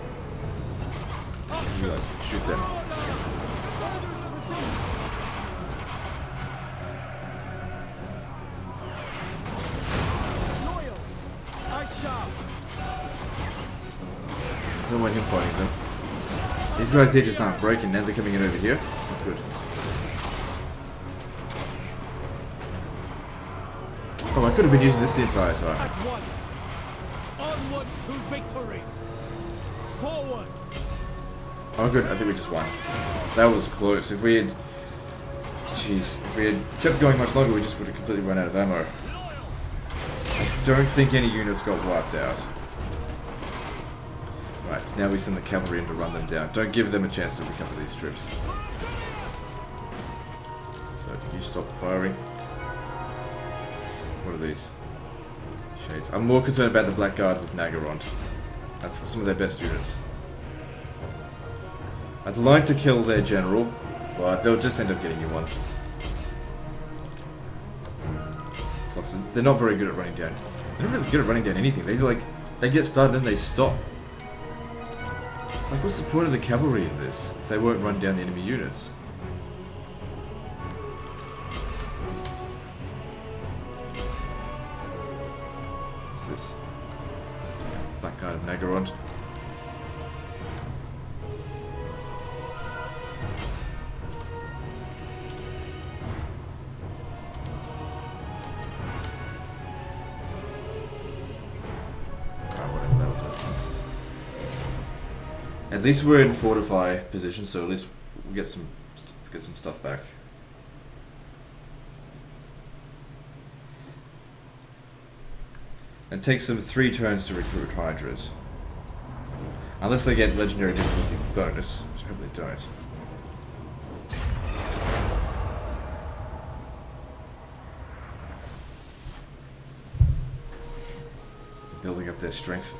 You guys shoot them. Orders received! Loyal! I shall! Don't want him fighting them. These guys here just aren't breaking. Now they're coming in over here. It's not good. Oh, I could have been using this the entire time. At once! Onwards to victory! Forward! Oh good, I think we just won. That was close. If we had... Jeez. If we had kept going much longer, we just would have completely run out of ammo. I don't think any units got wiped out. Right, so now we send the cavalry in to run them down. Don't give them a chance to recover these troops. So, can you stop firing? What are these? Shades. I'm more concerned about the Blackguards of Nagaron. That's some of their best units. I'd like to kill their general, but they'll just end up getting you once. Plus, they're not very good at running down. They're not really good at running down anything. They get started and they stop. Like, what's the point of the cavalry in this if they won't run down the enemy units? What's this? Blackguard of Nagaron. At least we're in fortify position, so at least we'll get some stuff back. It takes them 3 turns to recruit Hydras. Unless they get legendary difficulty bonus, which I hope they don't. Building up their strength.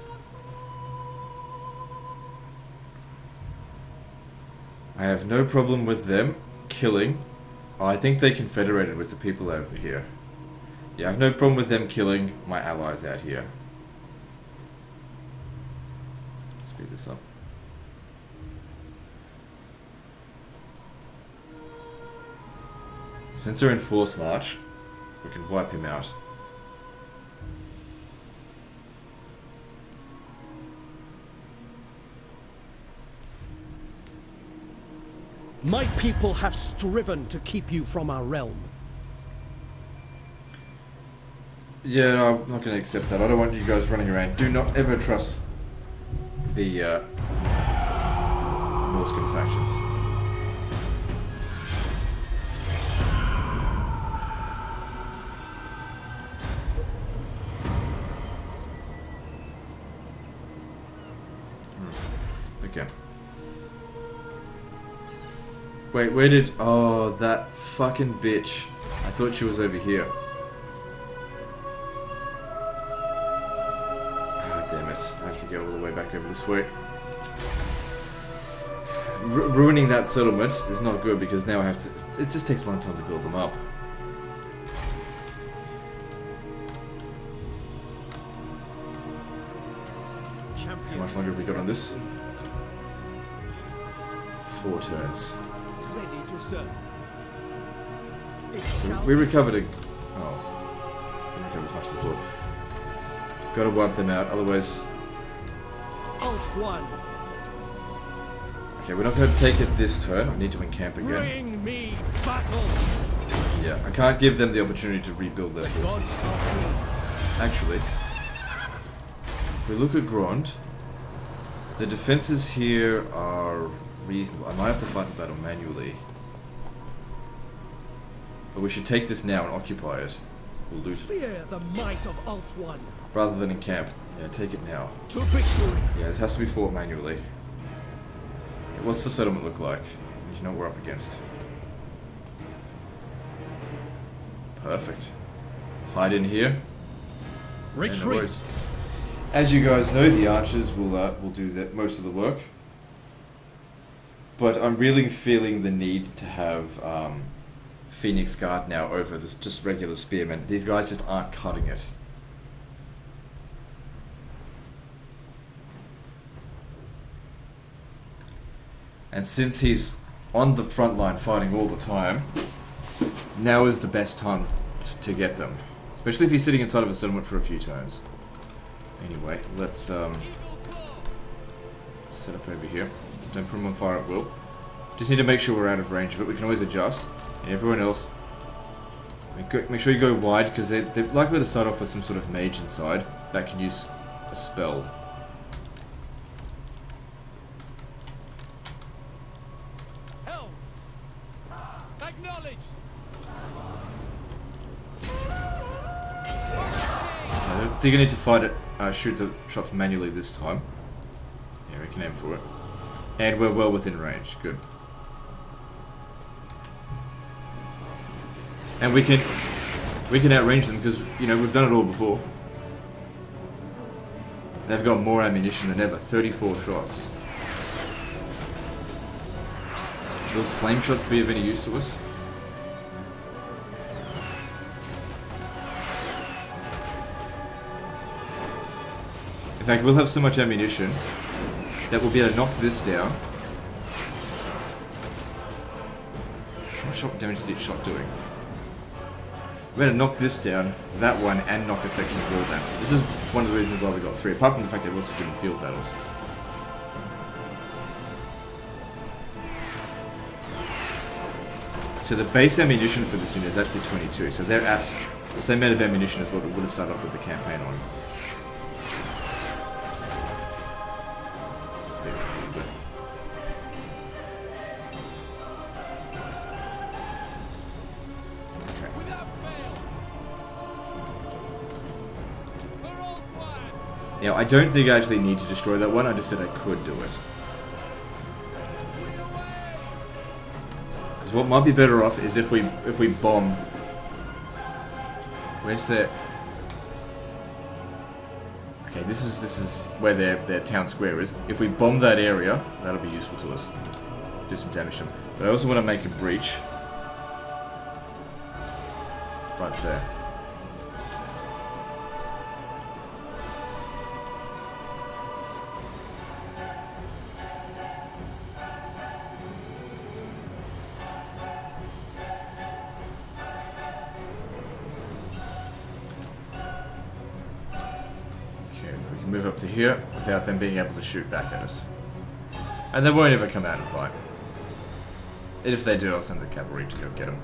I have no problem with them killing. Oh, I think they confederated with the people over here. Yeah, I have no problem with them killing my allies out here. Speed this up. Since they're in force march, we can wipe him out. My people have striven to keep you from our realm. Yeah, no, I'm not going to accept that. I don't want you guys running around. Do not ever trust the Norscan factions. Okay. Wait, where did... Oh, that fucking bitch. I thought she was over here. Ah, damn it. I have to go all the way back over this way. Ruining that settlement is not good because now I have to... It just takes a long time to build them up. How much longer have we got on this? 4 turns. Ready to serve. We recovered a... Oh. Didn't recover as much as I thought. Gotta wipe them out, otherwise... Oath one. Okay, we're not going to take it this turn. I need to encamp again. Bring me battle. Yeah, I can't give them the opportunity to rebuild their forces. Actually, if we look at Grand, the defenses here are reasonable. I might have to fight the battle manually. But we should take this now and occupy it. We'll loot it. Fear the might of Ulf One. Rather than encamp. Yeah, take it now. To victory. Yeah, this has to be fought manually. What's the settlement look like? You know what we're up against. Perfect. Hide in here. Retreat. As you guys know, the archers will do most of the work. But I'm really feeling the need to have Phoenix Guard now over this just regular spearmen. These guys just aren't cutting it. And since he's on the front line fighting all the time, now is the best time to get them. Especially if he's sitting inside of a settlement for a few turns. Anyway, let's set up over here. Don't put them on fire at will. Just need to make sure we're out of range of it. We can always adjust. And everyone else, make sure you go wide, because they're likely to start off with some sort of mage inside that can use a spell. They're gonna need to fight it, shoot the shots manually this time. Yeah, we can aim for it. And we're well within range, good. And we can outrange them because, you know, we've done it all before. They've got more ammunition than ever, 34 shots. Will flame shots be of any use to us? In fact, we'll have so much ammunition that we'll be able to knock this down. What shot damage is each shot doing? We're going to knock this down, that one, and knock a section of wall down. This is one of the reasons why we got 3, apart from the fact that we're also doing field battles. So the base ammunition for this unit is actually 22, so they're at the same amount of ammunition as what we would have started off with the campaign on. Now, I don't think I actually need to destroy that one, I just said I could do it. Because what might be better off is if we bomb... Where's their... Okay, this is where their town square is. If we bomb that area, that'll be useful to us. Do some damage to them. But I also want to make a breach. Right there. Move up to here without them being able to shoot back at us. And they won't ever come out and fight. And if they do, I'll send the cavalry to go get them.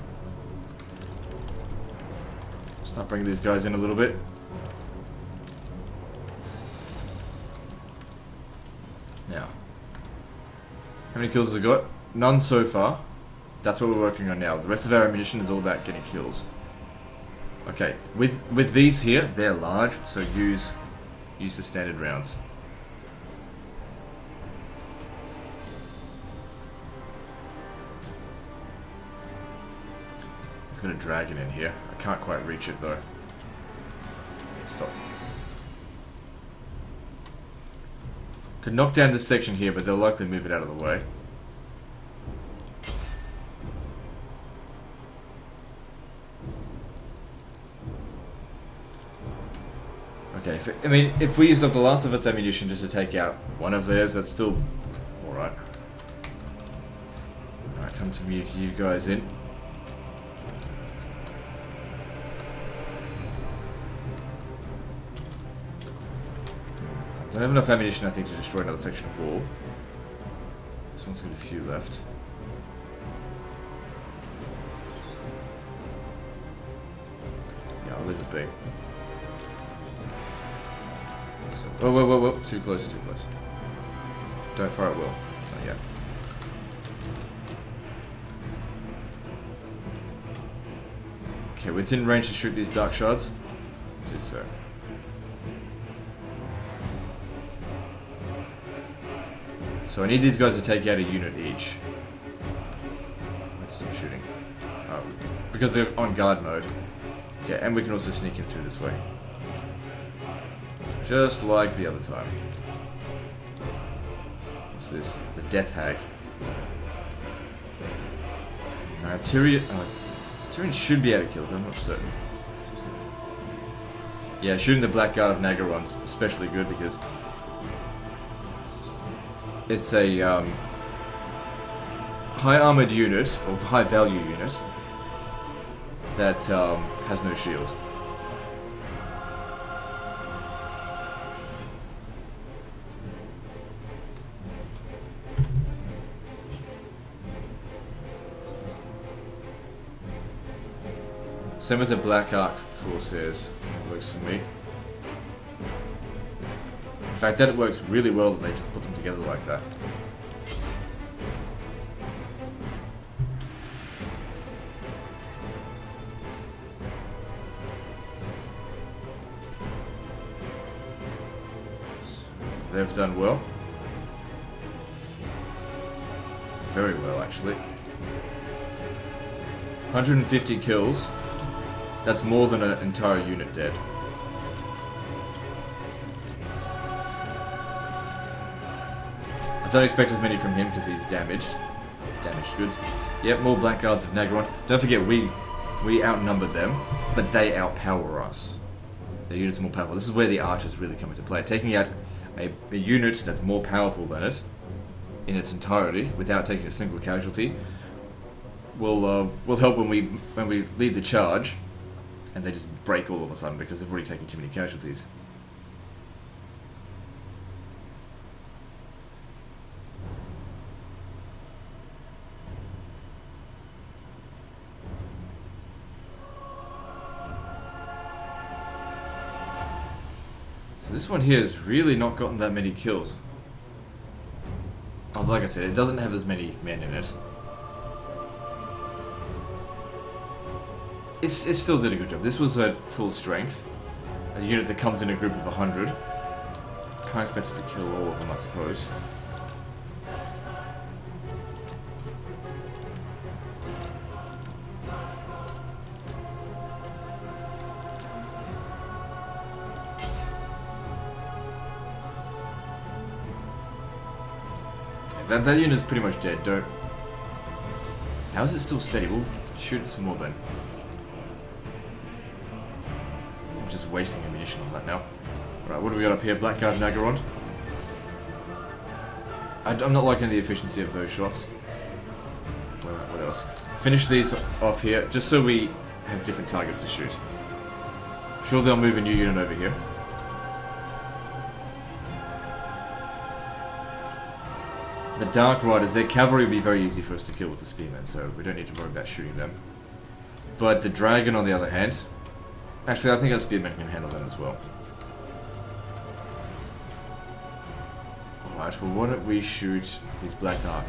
Start bringing these guys in a little bit. Now, how many kills has it got? None so far. That's what we're working on now. The rest of our ammunition is all about getting kills. Okay, with these here, they're large, so use the standard rounds. I've got a dragon in here. I can't quite reach it though. Stop. Could knock down this section here, but they'll likely move it out of the way. Okay, if we used up the last of its ammunition just to take out one of theirs, that's still alright. Alright, time to move you guys in. Don't have enough ammunition, I think, to destroy another section of wall. This one's got a few left. be. So, whoa. Too close, too close. Don't fire at will. Not yet. Okay, within range to shoot these dark shards. Do so. So I need these guys to take out a unit each. Let's stop shooting. Because they're on guard mode. Okay, and we can also sneak in through this way. Just like the other time. What's this? The Death Hag. Tyrion should be able to kill them, I'm not certain. Yeah, shooting the Black Guard of Nagaron's especially good because it's a high armored unit, or high value unit, that has no shield. Same with the Black Ark Corsairs. That works for me. In fact, that works really well that they just put them together like that. So they've done well. Very well, actually. 150 kills. That's more than an entire unit dead. I don't expect as many from him because he's damaged. Damaged goods. Yep, more Black Guards of Nagaron. Don't forget, we outnumber them, but they outpower us. Their units are more powerful. This is where the archers really come into play. Taking out a unit that's more powerful than it in its entirety without taking a single casualty will help when we lead the charge. And they just break all of a sudden because they've already taken too many casualties. So this one here has really not gotten that many kills. Oh, like I said, it doesn't have as many men in it. It still did a good job. This was at full strength. A unit that comes in a group of 100. Can't expect it to kill all of them, I suppose. Yeah, that unit's pretty much dead. Don't. How is it still steady? We'll shoot it some more then. Just wasting ammunition on that now. Right, what do we got up here? Black Guard Nagaron. I'm not liking the efficiency of those shots. What else? Finish these off here, just so we have different targets to shoot. I'm sure they'll move a new unit over here. The Dark Riders, their cavalry will be very easy for us to kill with the spearmen, so we don't need to worry about shooting them. But the Dragon, on the other hand... Actually, I think our spearmen can handle them as well. Alright, well, why don't we shoot these Black Ark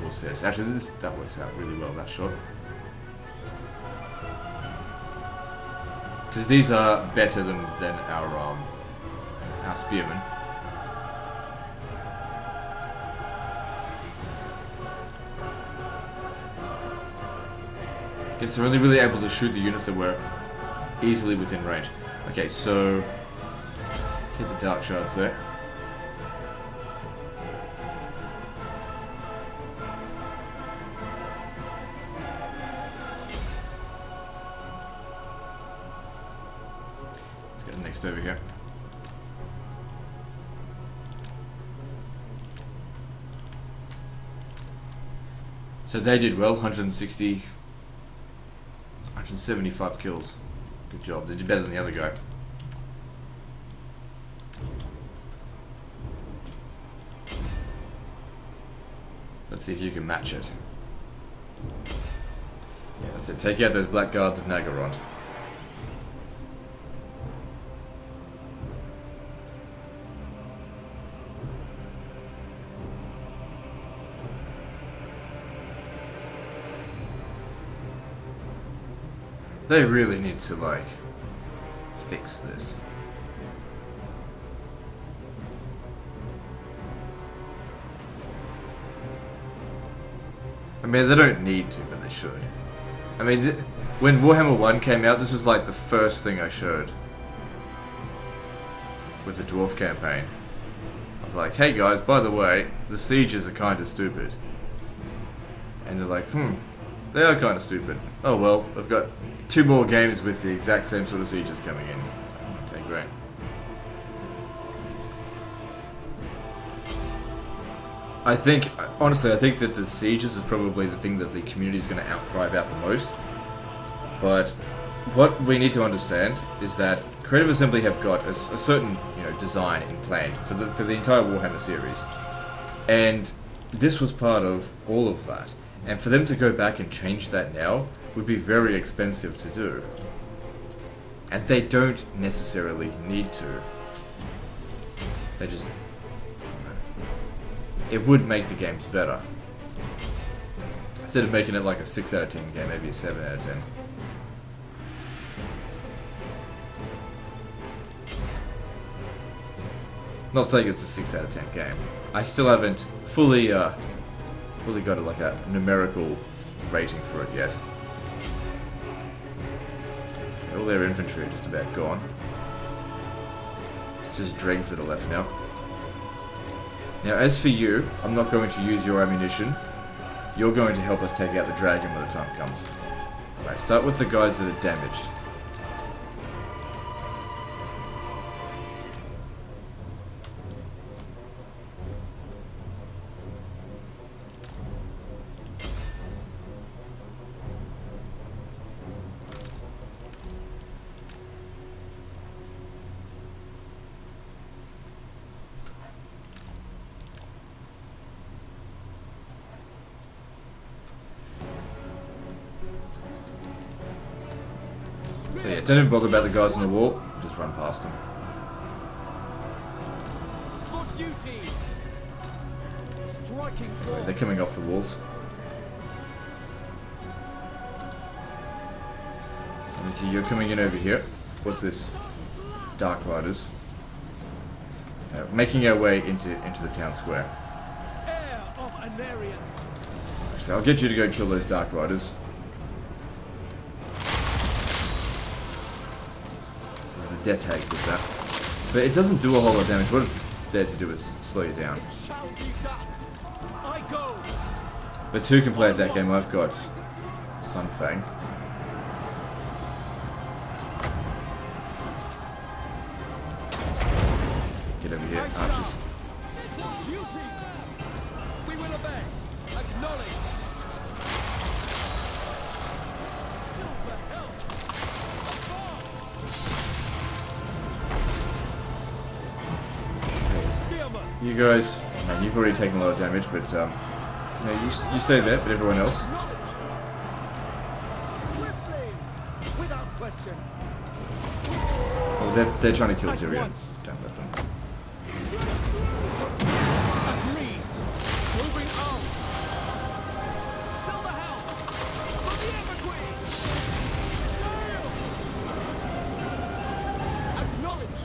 Corsairs? Actually, that works out really well, that shot. Because these are better than our spearmen. Guess they're only really able to shoot the units that were easily within range. Okay, so hit the dark shards there. Let's get the next over here. So they did well, 160, 175 kills. Good job. They did better than the other guy. Let's see if you can match it. Yeah, that's it. Take out those Black Guards of Nagaron. They really need to, like, fix this. I mean, they don't need to, but they should. I mean, when Warhammer 1 came out, this was like the first thing I showed with the Dwarf campaign. I was like, hey guys, by the way, the sieges are kind of stupid. And they're like, they are kind of stupid. Oh well, I've got 2 more games with the exact same sort of sieges coming in. Okay, great. Honestly, I think that the sieges is probably the thing that the community is going to outcry about the most. But what we need to understand is that Creative Assembly have got a certain, design in planned for the entire Warhammer series, and this was part of all of that. And for them to go back and change that now would be very expensive to do, and they don't necessarily need to. They just, it would make the games better. Instead of making it like a 6 out of 10 game, maybe a 7 out of 10. Not saying it's a 6 out of 10 game. I still haven't fully got a numerical rating for it yet. Okay, all their infantry are just about gone. It's just dregs that are left now. Now, as for you, I'm not going to use your ammunition. You're going to help us take out the dragon when the time comes. Alright, start with the guys that are damaged. So yeah, don't even bother about the guys on the wall, just run past them. For duty. Striking Right, they're coming off the walls. So you're coming in over here. What's this? Dark Riders. Making our way into the town square. Heir of Anarian. So I'll get you to go kill those Dark Riders. Death hag with that, but it doesn't do a whole lot of damage. What it's there to do is slow you down. But 2 can play at that game. I've got Sunfang. Get over here, archers. We will obey. Acknowledge. You guys, man, you've already taken a lot of damage, but you stay there. But everyone else, Swiftly, without question. well, they're trying to kill Tyrion. Don't let them. Agreed. Moving on. Sell the house. For the Evergreen. Sail. Acknowledge.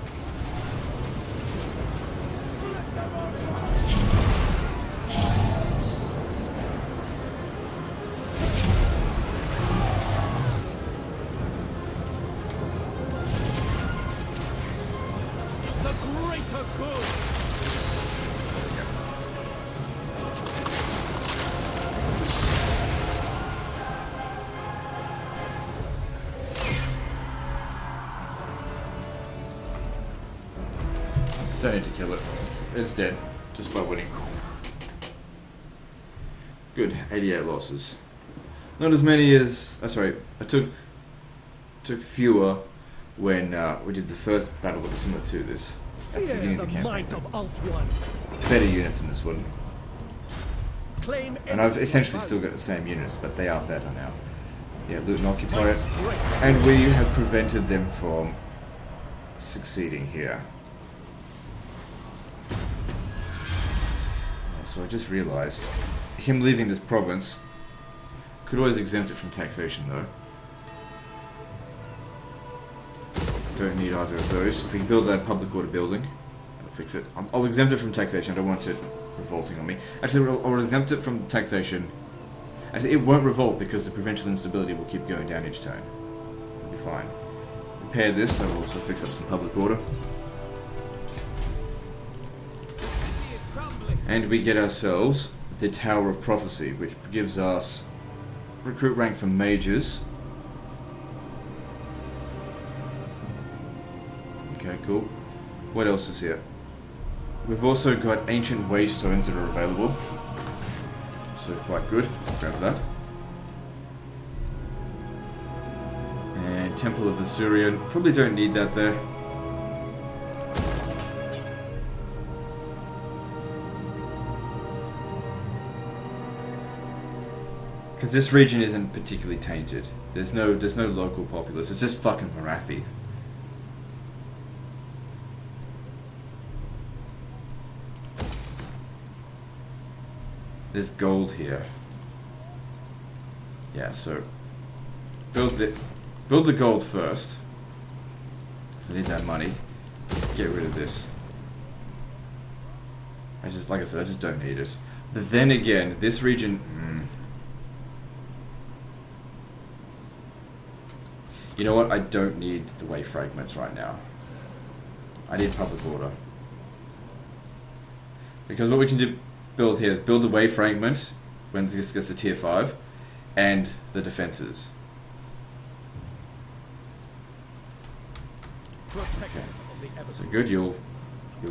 Don't need to kill it. It's dead, just by winning. Good, 88 losses. Not as many as... sorry, I took fewer when we did the first battle that was similar to this. At the beginning of the campaign. Better units in this one. And I've essentially still got the same units, but they are better now. Yeah, loot and occupy it. And we have prevented them from succeeding here. So I just realised, him leaving this province could always exempt it from taxation though. Don't need either of those. We can build a public order building. That'll fix it. I'll exempt it from taxation. I don't want it revolting on me. Actually, I'll exempt it from taxation. Actually, it won't revolt because the provincial instability will keep going down each turn. It'll be fine. Repair this, I will also fix up some public order. The city is crumbling. And we get ourselves the Tower of Prophecy, which gives us recruit rank for mages. Okay, cool. What else is here? We've also got ancient waystones that are available. So quite good. Grab that. And Temple of Assyrian. Probably don't need that there. Because this region isn't particularly tainted. There's no local populace. It's just fucking Marathi. There's gold here. Yeah, so build the gold first. Because I need that money. Get rid of this. Like I said, I just don't need it. But then again, this region. You know what? I don't need the way fragments right now. I need public order. Because what we can build here is build the way fragment when this gets to tier 5 and the defenses. Okay. So good, you'll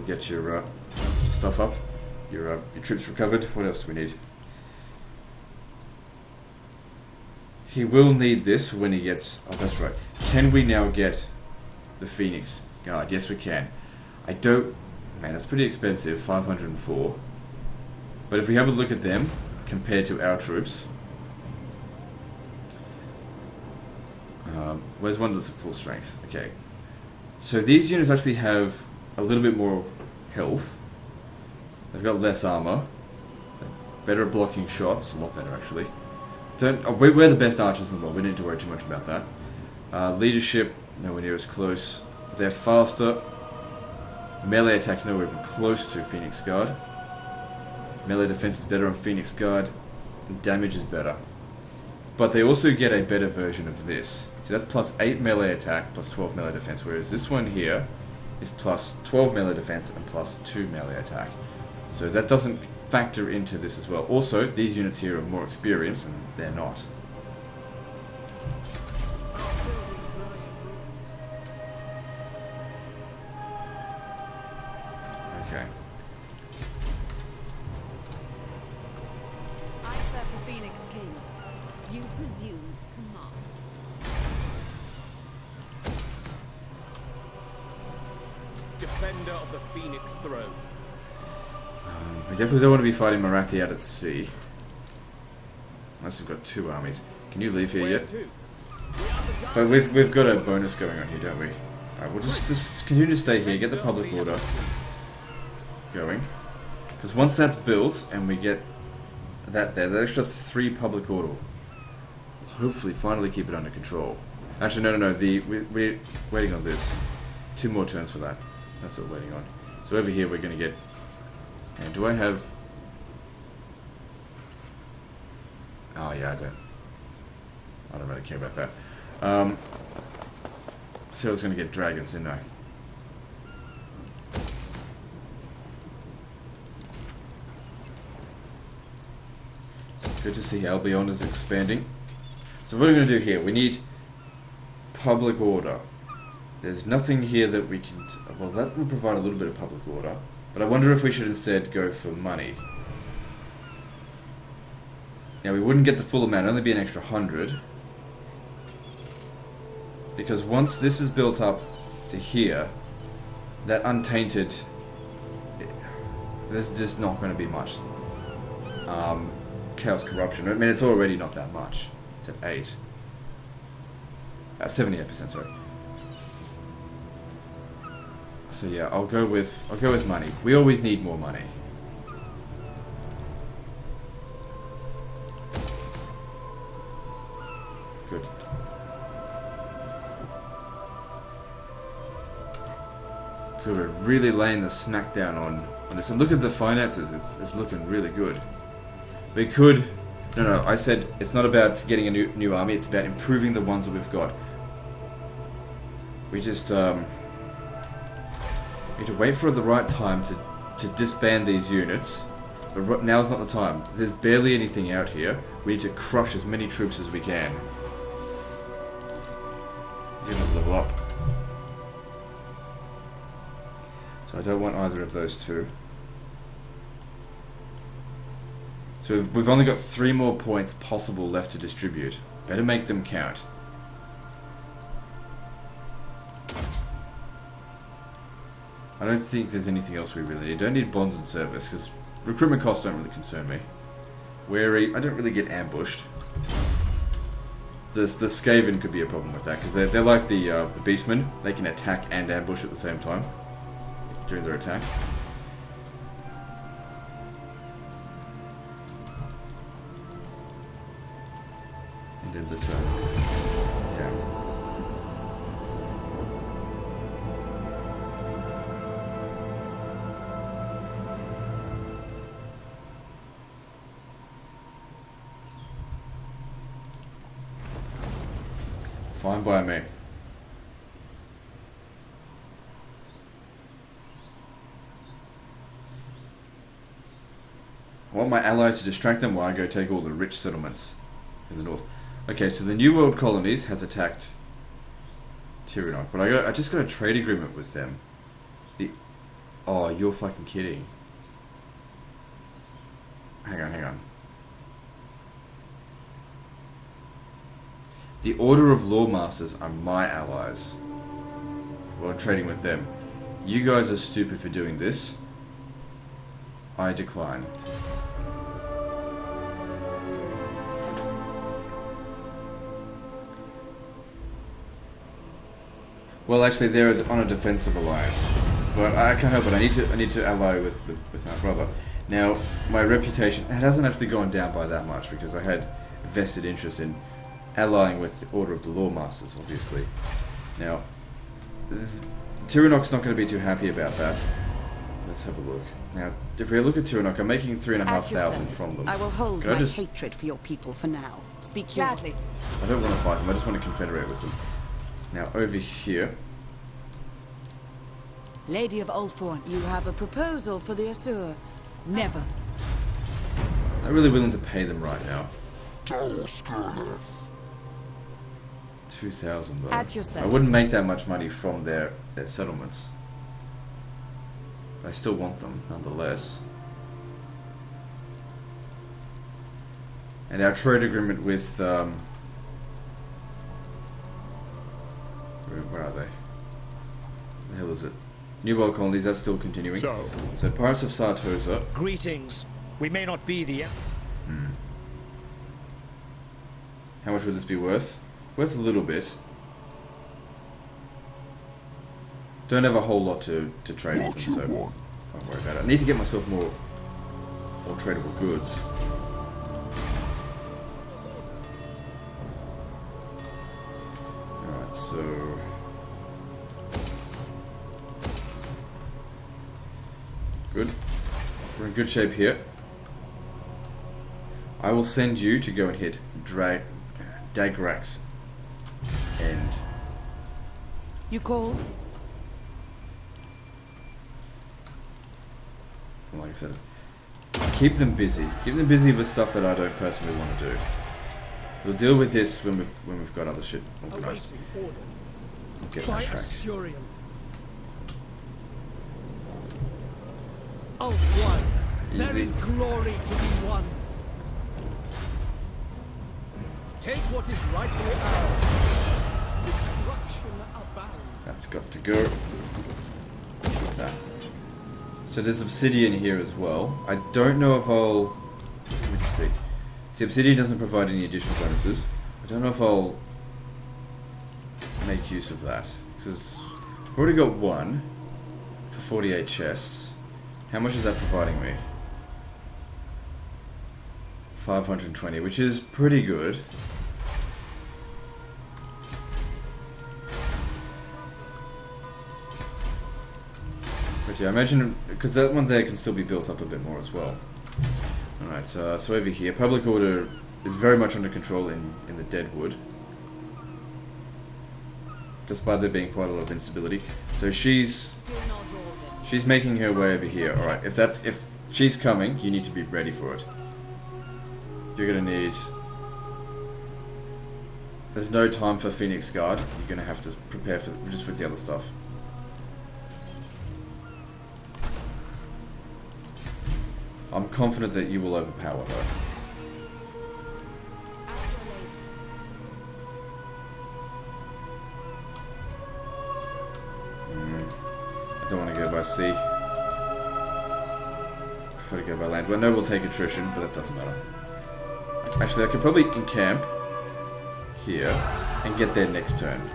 get your stuff up, your troops recovered. What else do we need? He will need this when he gets... Oh, that's right. Can we now get the Phoenix Guard? Yes, we can. I don't... Man, that's pretty expensive. 504. But if we have a look at them, compared to our troops... where's one that's at full strength? Okay. So these units actually have a little bit more health. They've got less armor. Better at blocking shots. A lot better, actually. We're the best archers in the world. We don't need to worry too much about that. Leadership, nowhere near as close. They're faster. Melee attack, nowhere even close to Phoenix Guard. Melee defense is better on Phoenix Guard. Damage is better. But they also get a better version of this. So that's plus 8 melee attack, plus 12 melee defense, whereas this one here is plus 12 melee defense and plus 2 melee attack. So that doesn't factor into this as well. Also, these units here are more experienced, and they're not. Okay. I serve the Phoenix King. You presumed command. Defender of the Phoenix throne. We definitely don't want to be fighting Marathi out at sea. Unless we've got 2 armies. Can you leave here yet? But we've got a bonus going on here, don't we? Alright, we'll just continue to stay here, get the public order going. Because once that's built, and we get that there, that extra 3 public order will hopefully finally keep it under control. Actually, no, we're waiting on this. 2 more turns for that. That's what we're waiting on. So over here we're going to get... And do I have... Oh yeah, I don't really care about that. So I was going to get dragons, didn't I? So good to see Albion is expanding. So what are we going to do here? We need public order. There's nothing here that we can... Well, that will provide a little bit of public order. But I wonder if we should instead go for money. Now, we wouldn't get the full amount. It'd only be an extra 100. Because once this is built up to here, that untainted... There's just not going to be much chaos corruption. I mean, it's already not that much. It's at 8. 78%, sorry. So yeah, I'll go with money. We always need more money. Good. Good, we're really laying the smackdown on this. And look at the finances, it's looking really good. We could... No, I said it's not about getting a new army, it's about improving the ones that we've got. We just need to wait for the right time to disband these units. But now's not the time. There's barely anything out here. We need to crush as many troops as we can. You're gonna level up. So I don't want either of those two. So we've only got 3 more points possible left to distribute. Better make them count. I don't think there's anything else we really need. Don't need bonds and service, because recruitment costs don't really concern me. Wary, I don't really get ambushed. The Skaven could be a problem with that, because they're like the Beastmen. They can attack and ambush at the same time during their attack. End of the turn. Yeah. Fine by me. I want my allies to distract them while I go take all the rich settlements in the north. Okay, so the New World Colonies has attacked Tiranoc, but I just got a trade agreement with them. Oh, you're fucking kidding. Hang on. The Order of Lawmasters are my allies. Well, I'm trading with them. You guys are stupid for doing this. I decline. Well, actually, they're on a defensive alliance, but I can't help it. I need to ally with my brother. Now, my reputation, it hasn't actually gone down by that much because I had vested interest in allying with the Order of the Lawmasters, obviously. Now, Tiranoc's not going to be too happy about that. Let's have a look. Now, if we look at Tiranoc, I'm making 3,500 from them. I will hold my hatred for your people for now. Speak gladly. I don't want to fight them, I just want to confederate with them. Now, over here... Lady of Ulthorn, you have a proposal for the Asur. Never. I'm not really willing to pay them right now. 2,000 though. At your service. I wouldn't make that much money from their settlements. But I still want them, nonetheless. And our trade agreement with... where are they? The hell is it? New World Colonies, that's still continuing. So Pirates of Sartosa. Greetings. We may not be the... How much would this be worth? Worth a little bit. Don't have a whole lot to trade with them, so don't worry about it. I need to get myself more tradable goods. Alright, so... Good. We're in good shape here. I will send you to go and hit Dagrak's end. You called? Like I said, keep them busy. Keep them busy with stuff that I don't personally want to do. We'll deal with this when we've got other shit organised. We'll get on track. Of one. There Easy. is glory to be won. Take what is rightfully ours. Destruction abounds. That's got to go. That. So there's obsidian here as well. I don't know if I'll... Let me just see. See, obsidian doesn't provide any additional bonuses. I don't know if I'll make use of that. Because I've already got one for 48 chests. How much is that providing me? 520, which is pretty good. But yeah, I imagine, because that one there can still be built up a bit more as well. Alright, so over here, public order is very much under control in the Deadwood. Despite there being quite a lot of instability. So she's making her way over here. Alright, if she's coming, you need to be ready for it. You're gonna need... There's no time for Phoenix Guard. You're gonna have to prepare for just with the other stuff. I'm confident that you will overpower her. I don't want to go by sea. I prefer to go by land. Well, I know we'll take attrition, but that doesn't matter. Actually, I could probably encamp here and get there next turn.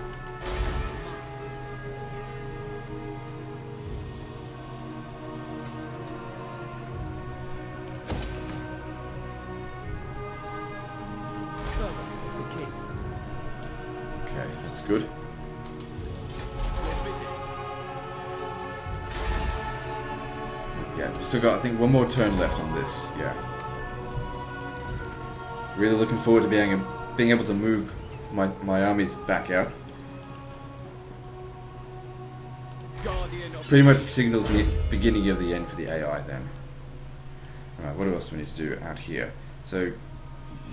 Okay, that's good. Yeah, we've still got, I think, one more turn left on this. Yeah. Really looking forward to being able to move my armies back out. Pretty much signals the beginning of the end for the AI then. Alright, what else do we need to do out here? So,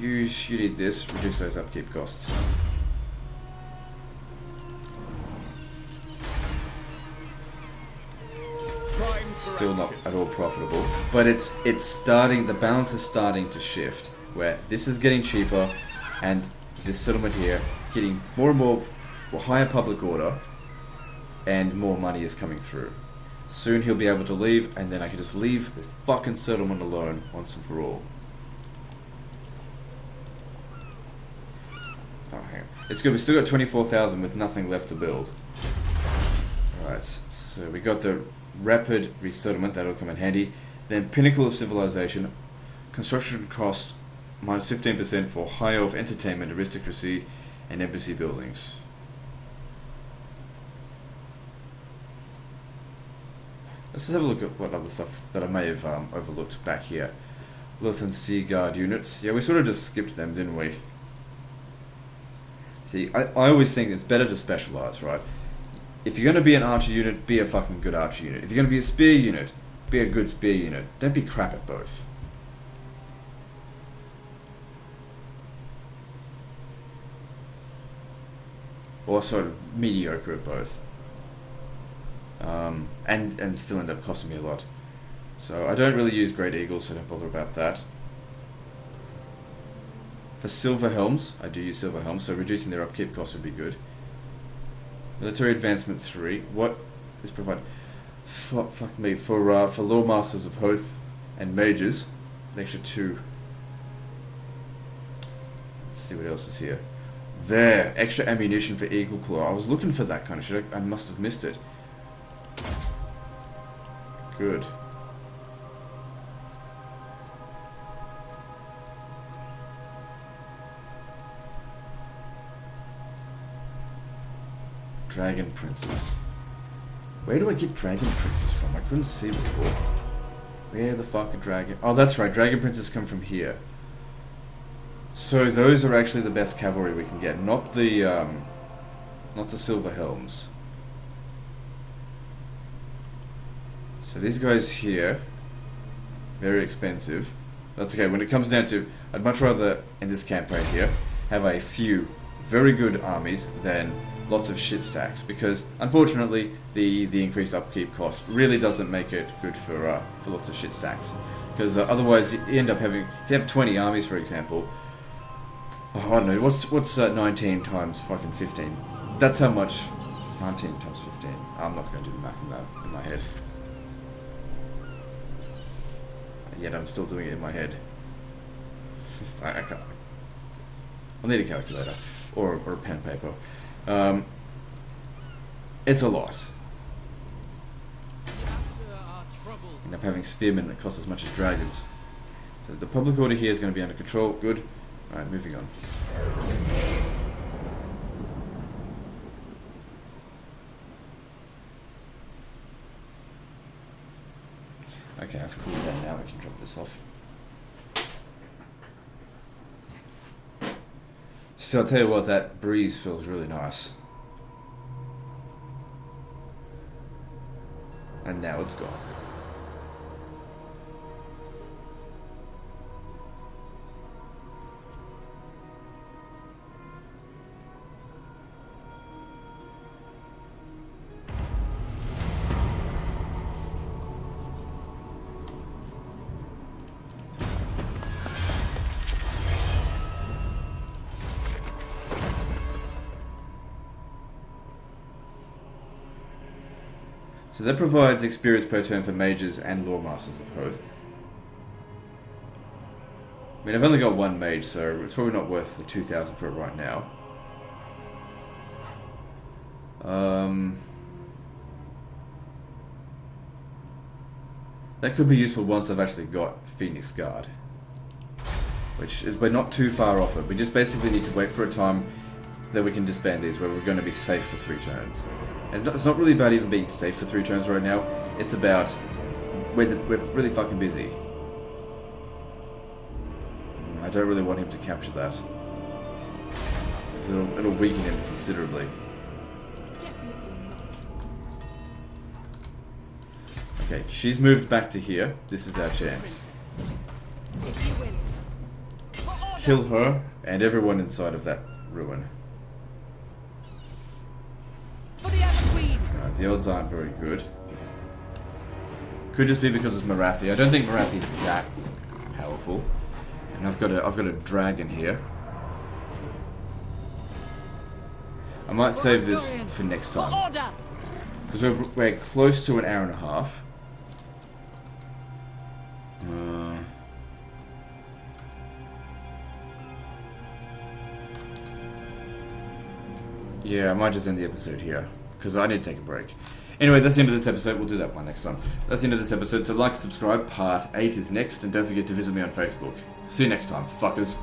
you need this, reduce those upkeep costs. Still not at all profitable, but it's starting, the balance is starting to shift, where this is getting cheaper, and this settlement here getting more and more higher public order, and more money is coming through. Soon he'll be able to leave, and then I can just leave this fucking settlement alone once and for all. Oh, hang on. It's good, we've still got 24,000 with nothing left to build. Alright, so we got the rapid resettlement, that'll come in handy. Then Pinnacle of Civilization, construction cost minus 15% for high elf entertainment, aristocracy, and embassy buildings. Let's just have a look at what other stuff that I may have overlooked back here. Lothern Sea Guard units. Yeah, we sort of just skipped them, didn't we? See, I always think it's better to specialize, right? If you're going to be an archer unit, be a fucking good archer unit. If you're going to be a spear unit, be a good spear unit. Don't be crap at both. Or sort of mediocre at both. And still end up costing me a lot. So I don't really use Great Eagles, so don't bother about that. For Silver Helms, I do use Silver Helms, so reducing their upkeep cost would be good. Military Advancement 3. What is provided? Fuck me. For Lord Masters of Hoth and Mages, an extra 2. Let's see what else is here. There! Extra ammunition for Eagle Claw. I was looking for that kind of shit. I must have missed it. Good. Dragon Princes. Where do I get Dragon Princes from? I couldn't see before. Where the fuck are Dragon... Oh, that's right. Dragon Princes come from here. So those are actually the best cavalry we can get. Not the Silver Helms. So these guys here, very expensive. That's okay. When it comes down to, I'd much rather, in this campaign here, have a few very good armies than lots of shit stacks, because unfortunately the increased upkeep cost really doesn't make it good for lots of shit stacks. Because otherwise you end up having, if you have 20 armies for example, I don't know, what's 19 times fucking 15? That's how much 19 times 15. I'm not going to do the math in that in my head. Yet I'm still doing it in my head. I can't. I'll need a calculator or a pen and paper. It's a lot. End up having spearmen that cost as much as dragons. So the public order here is going to be under control. Good. Alright, moving on. Okay, I've cooled down now. I can drop this off. So I'll tell you what, that breeze feels really nice. And now it's gone. So that provides experience per turn for mages and lore masters of Hoth. I mean, I've only got one mage, so it's probably not worth the 2,000 for it right now. That could be useful once I've actually got Phoenix Guard. Which is, we're not too far off it. We just basically need to wait for a time that we can disband these where we're going to be safe for 3 turns. And it's not really about even being safe for 3 turns right now. It's about we're really fucking busy. I don't really want him to capture that. 'Cause it'll weaken him considerably. Okay, she's moved back to here. This is our chance. Kill her and everyone inside of that ruin. The odds aren't very good. Could just be because it's Marathi. I don't think Marathi is that powerful. And I've got a dragon here. I might save this for next time. Because we're close to an hour and a half. Yeah, I might just end the episode here. Because I need to take a break. Anyway, that's the end of this episode. We'll do that one next time. That's the end of this episode. So like and subscribe. Part 8 is next. And don't forget to visit me on Facebook. See you next time, fuckers.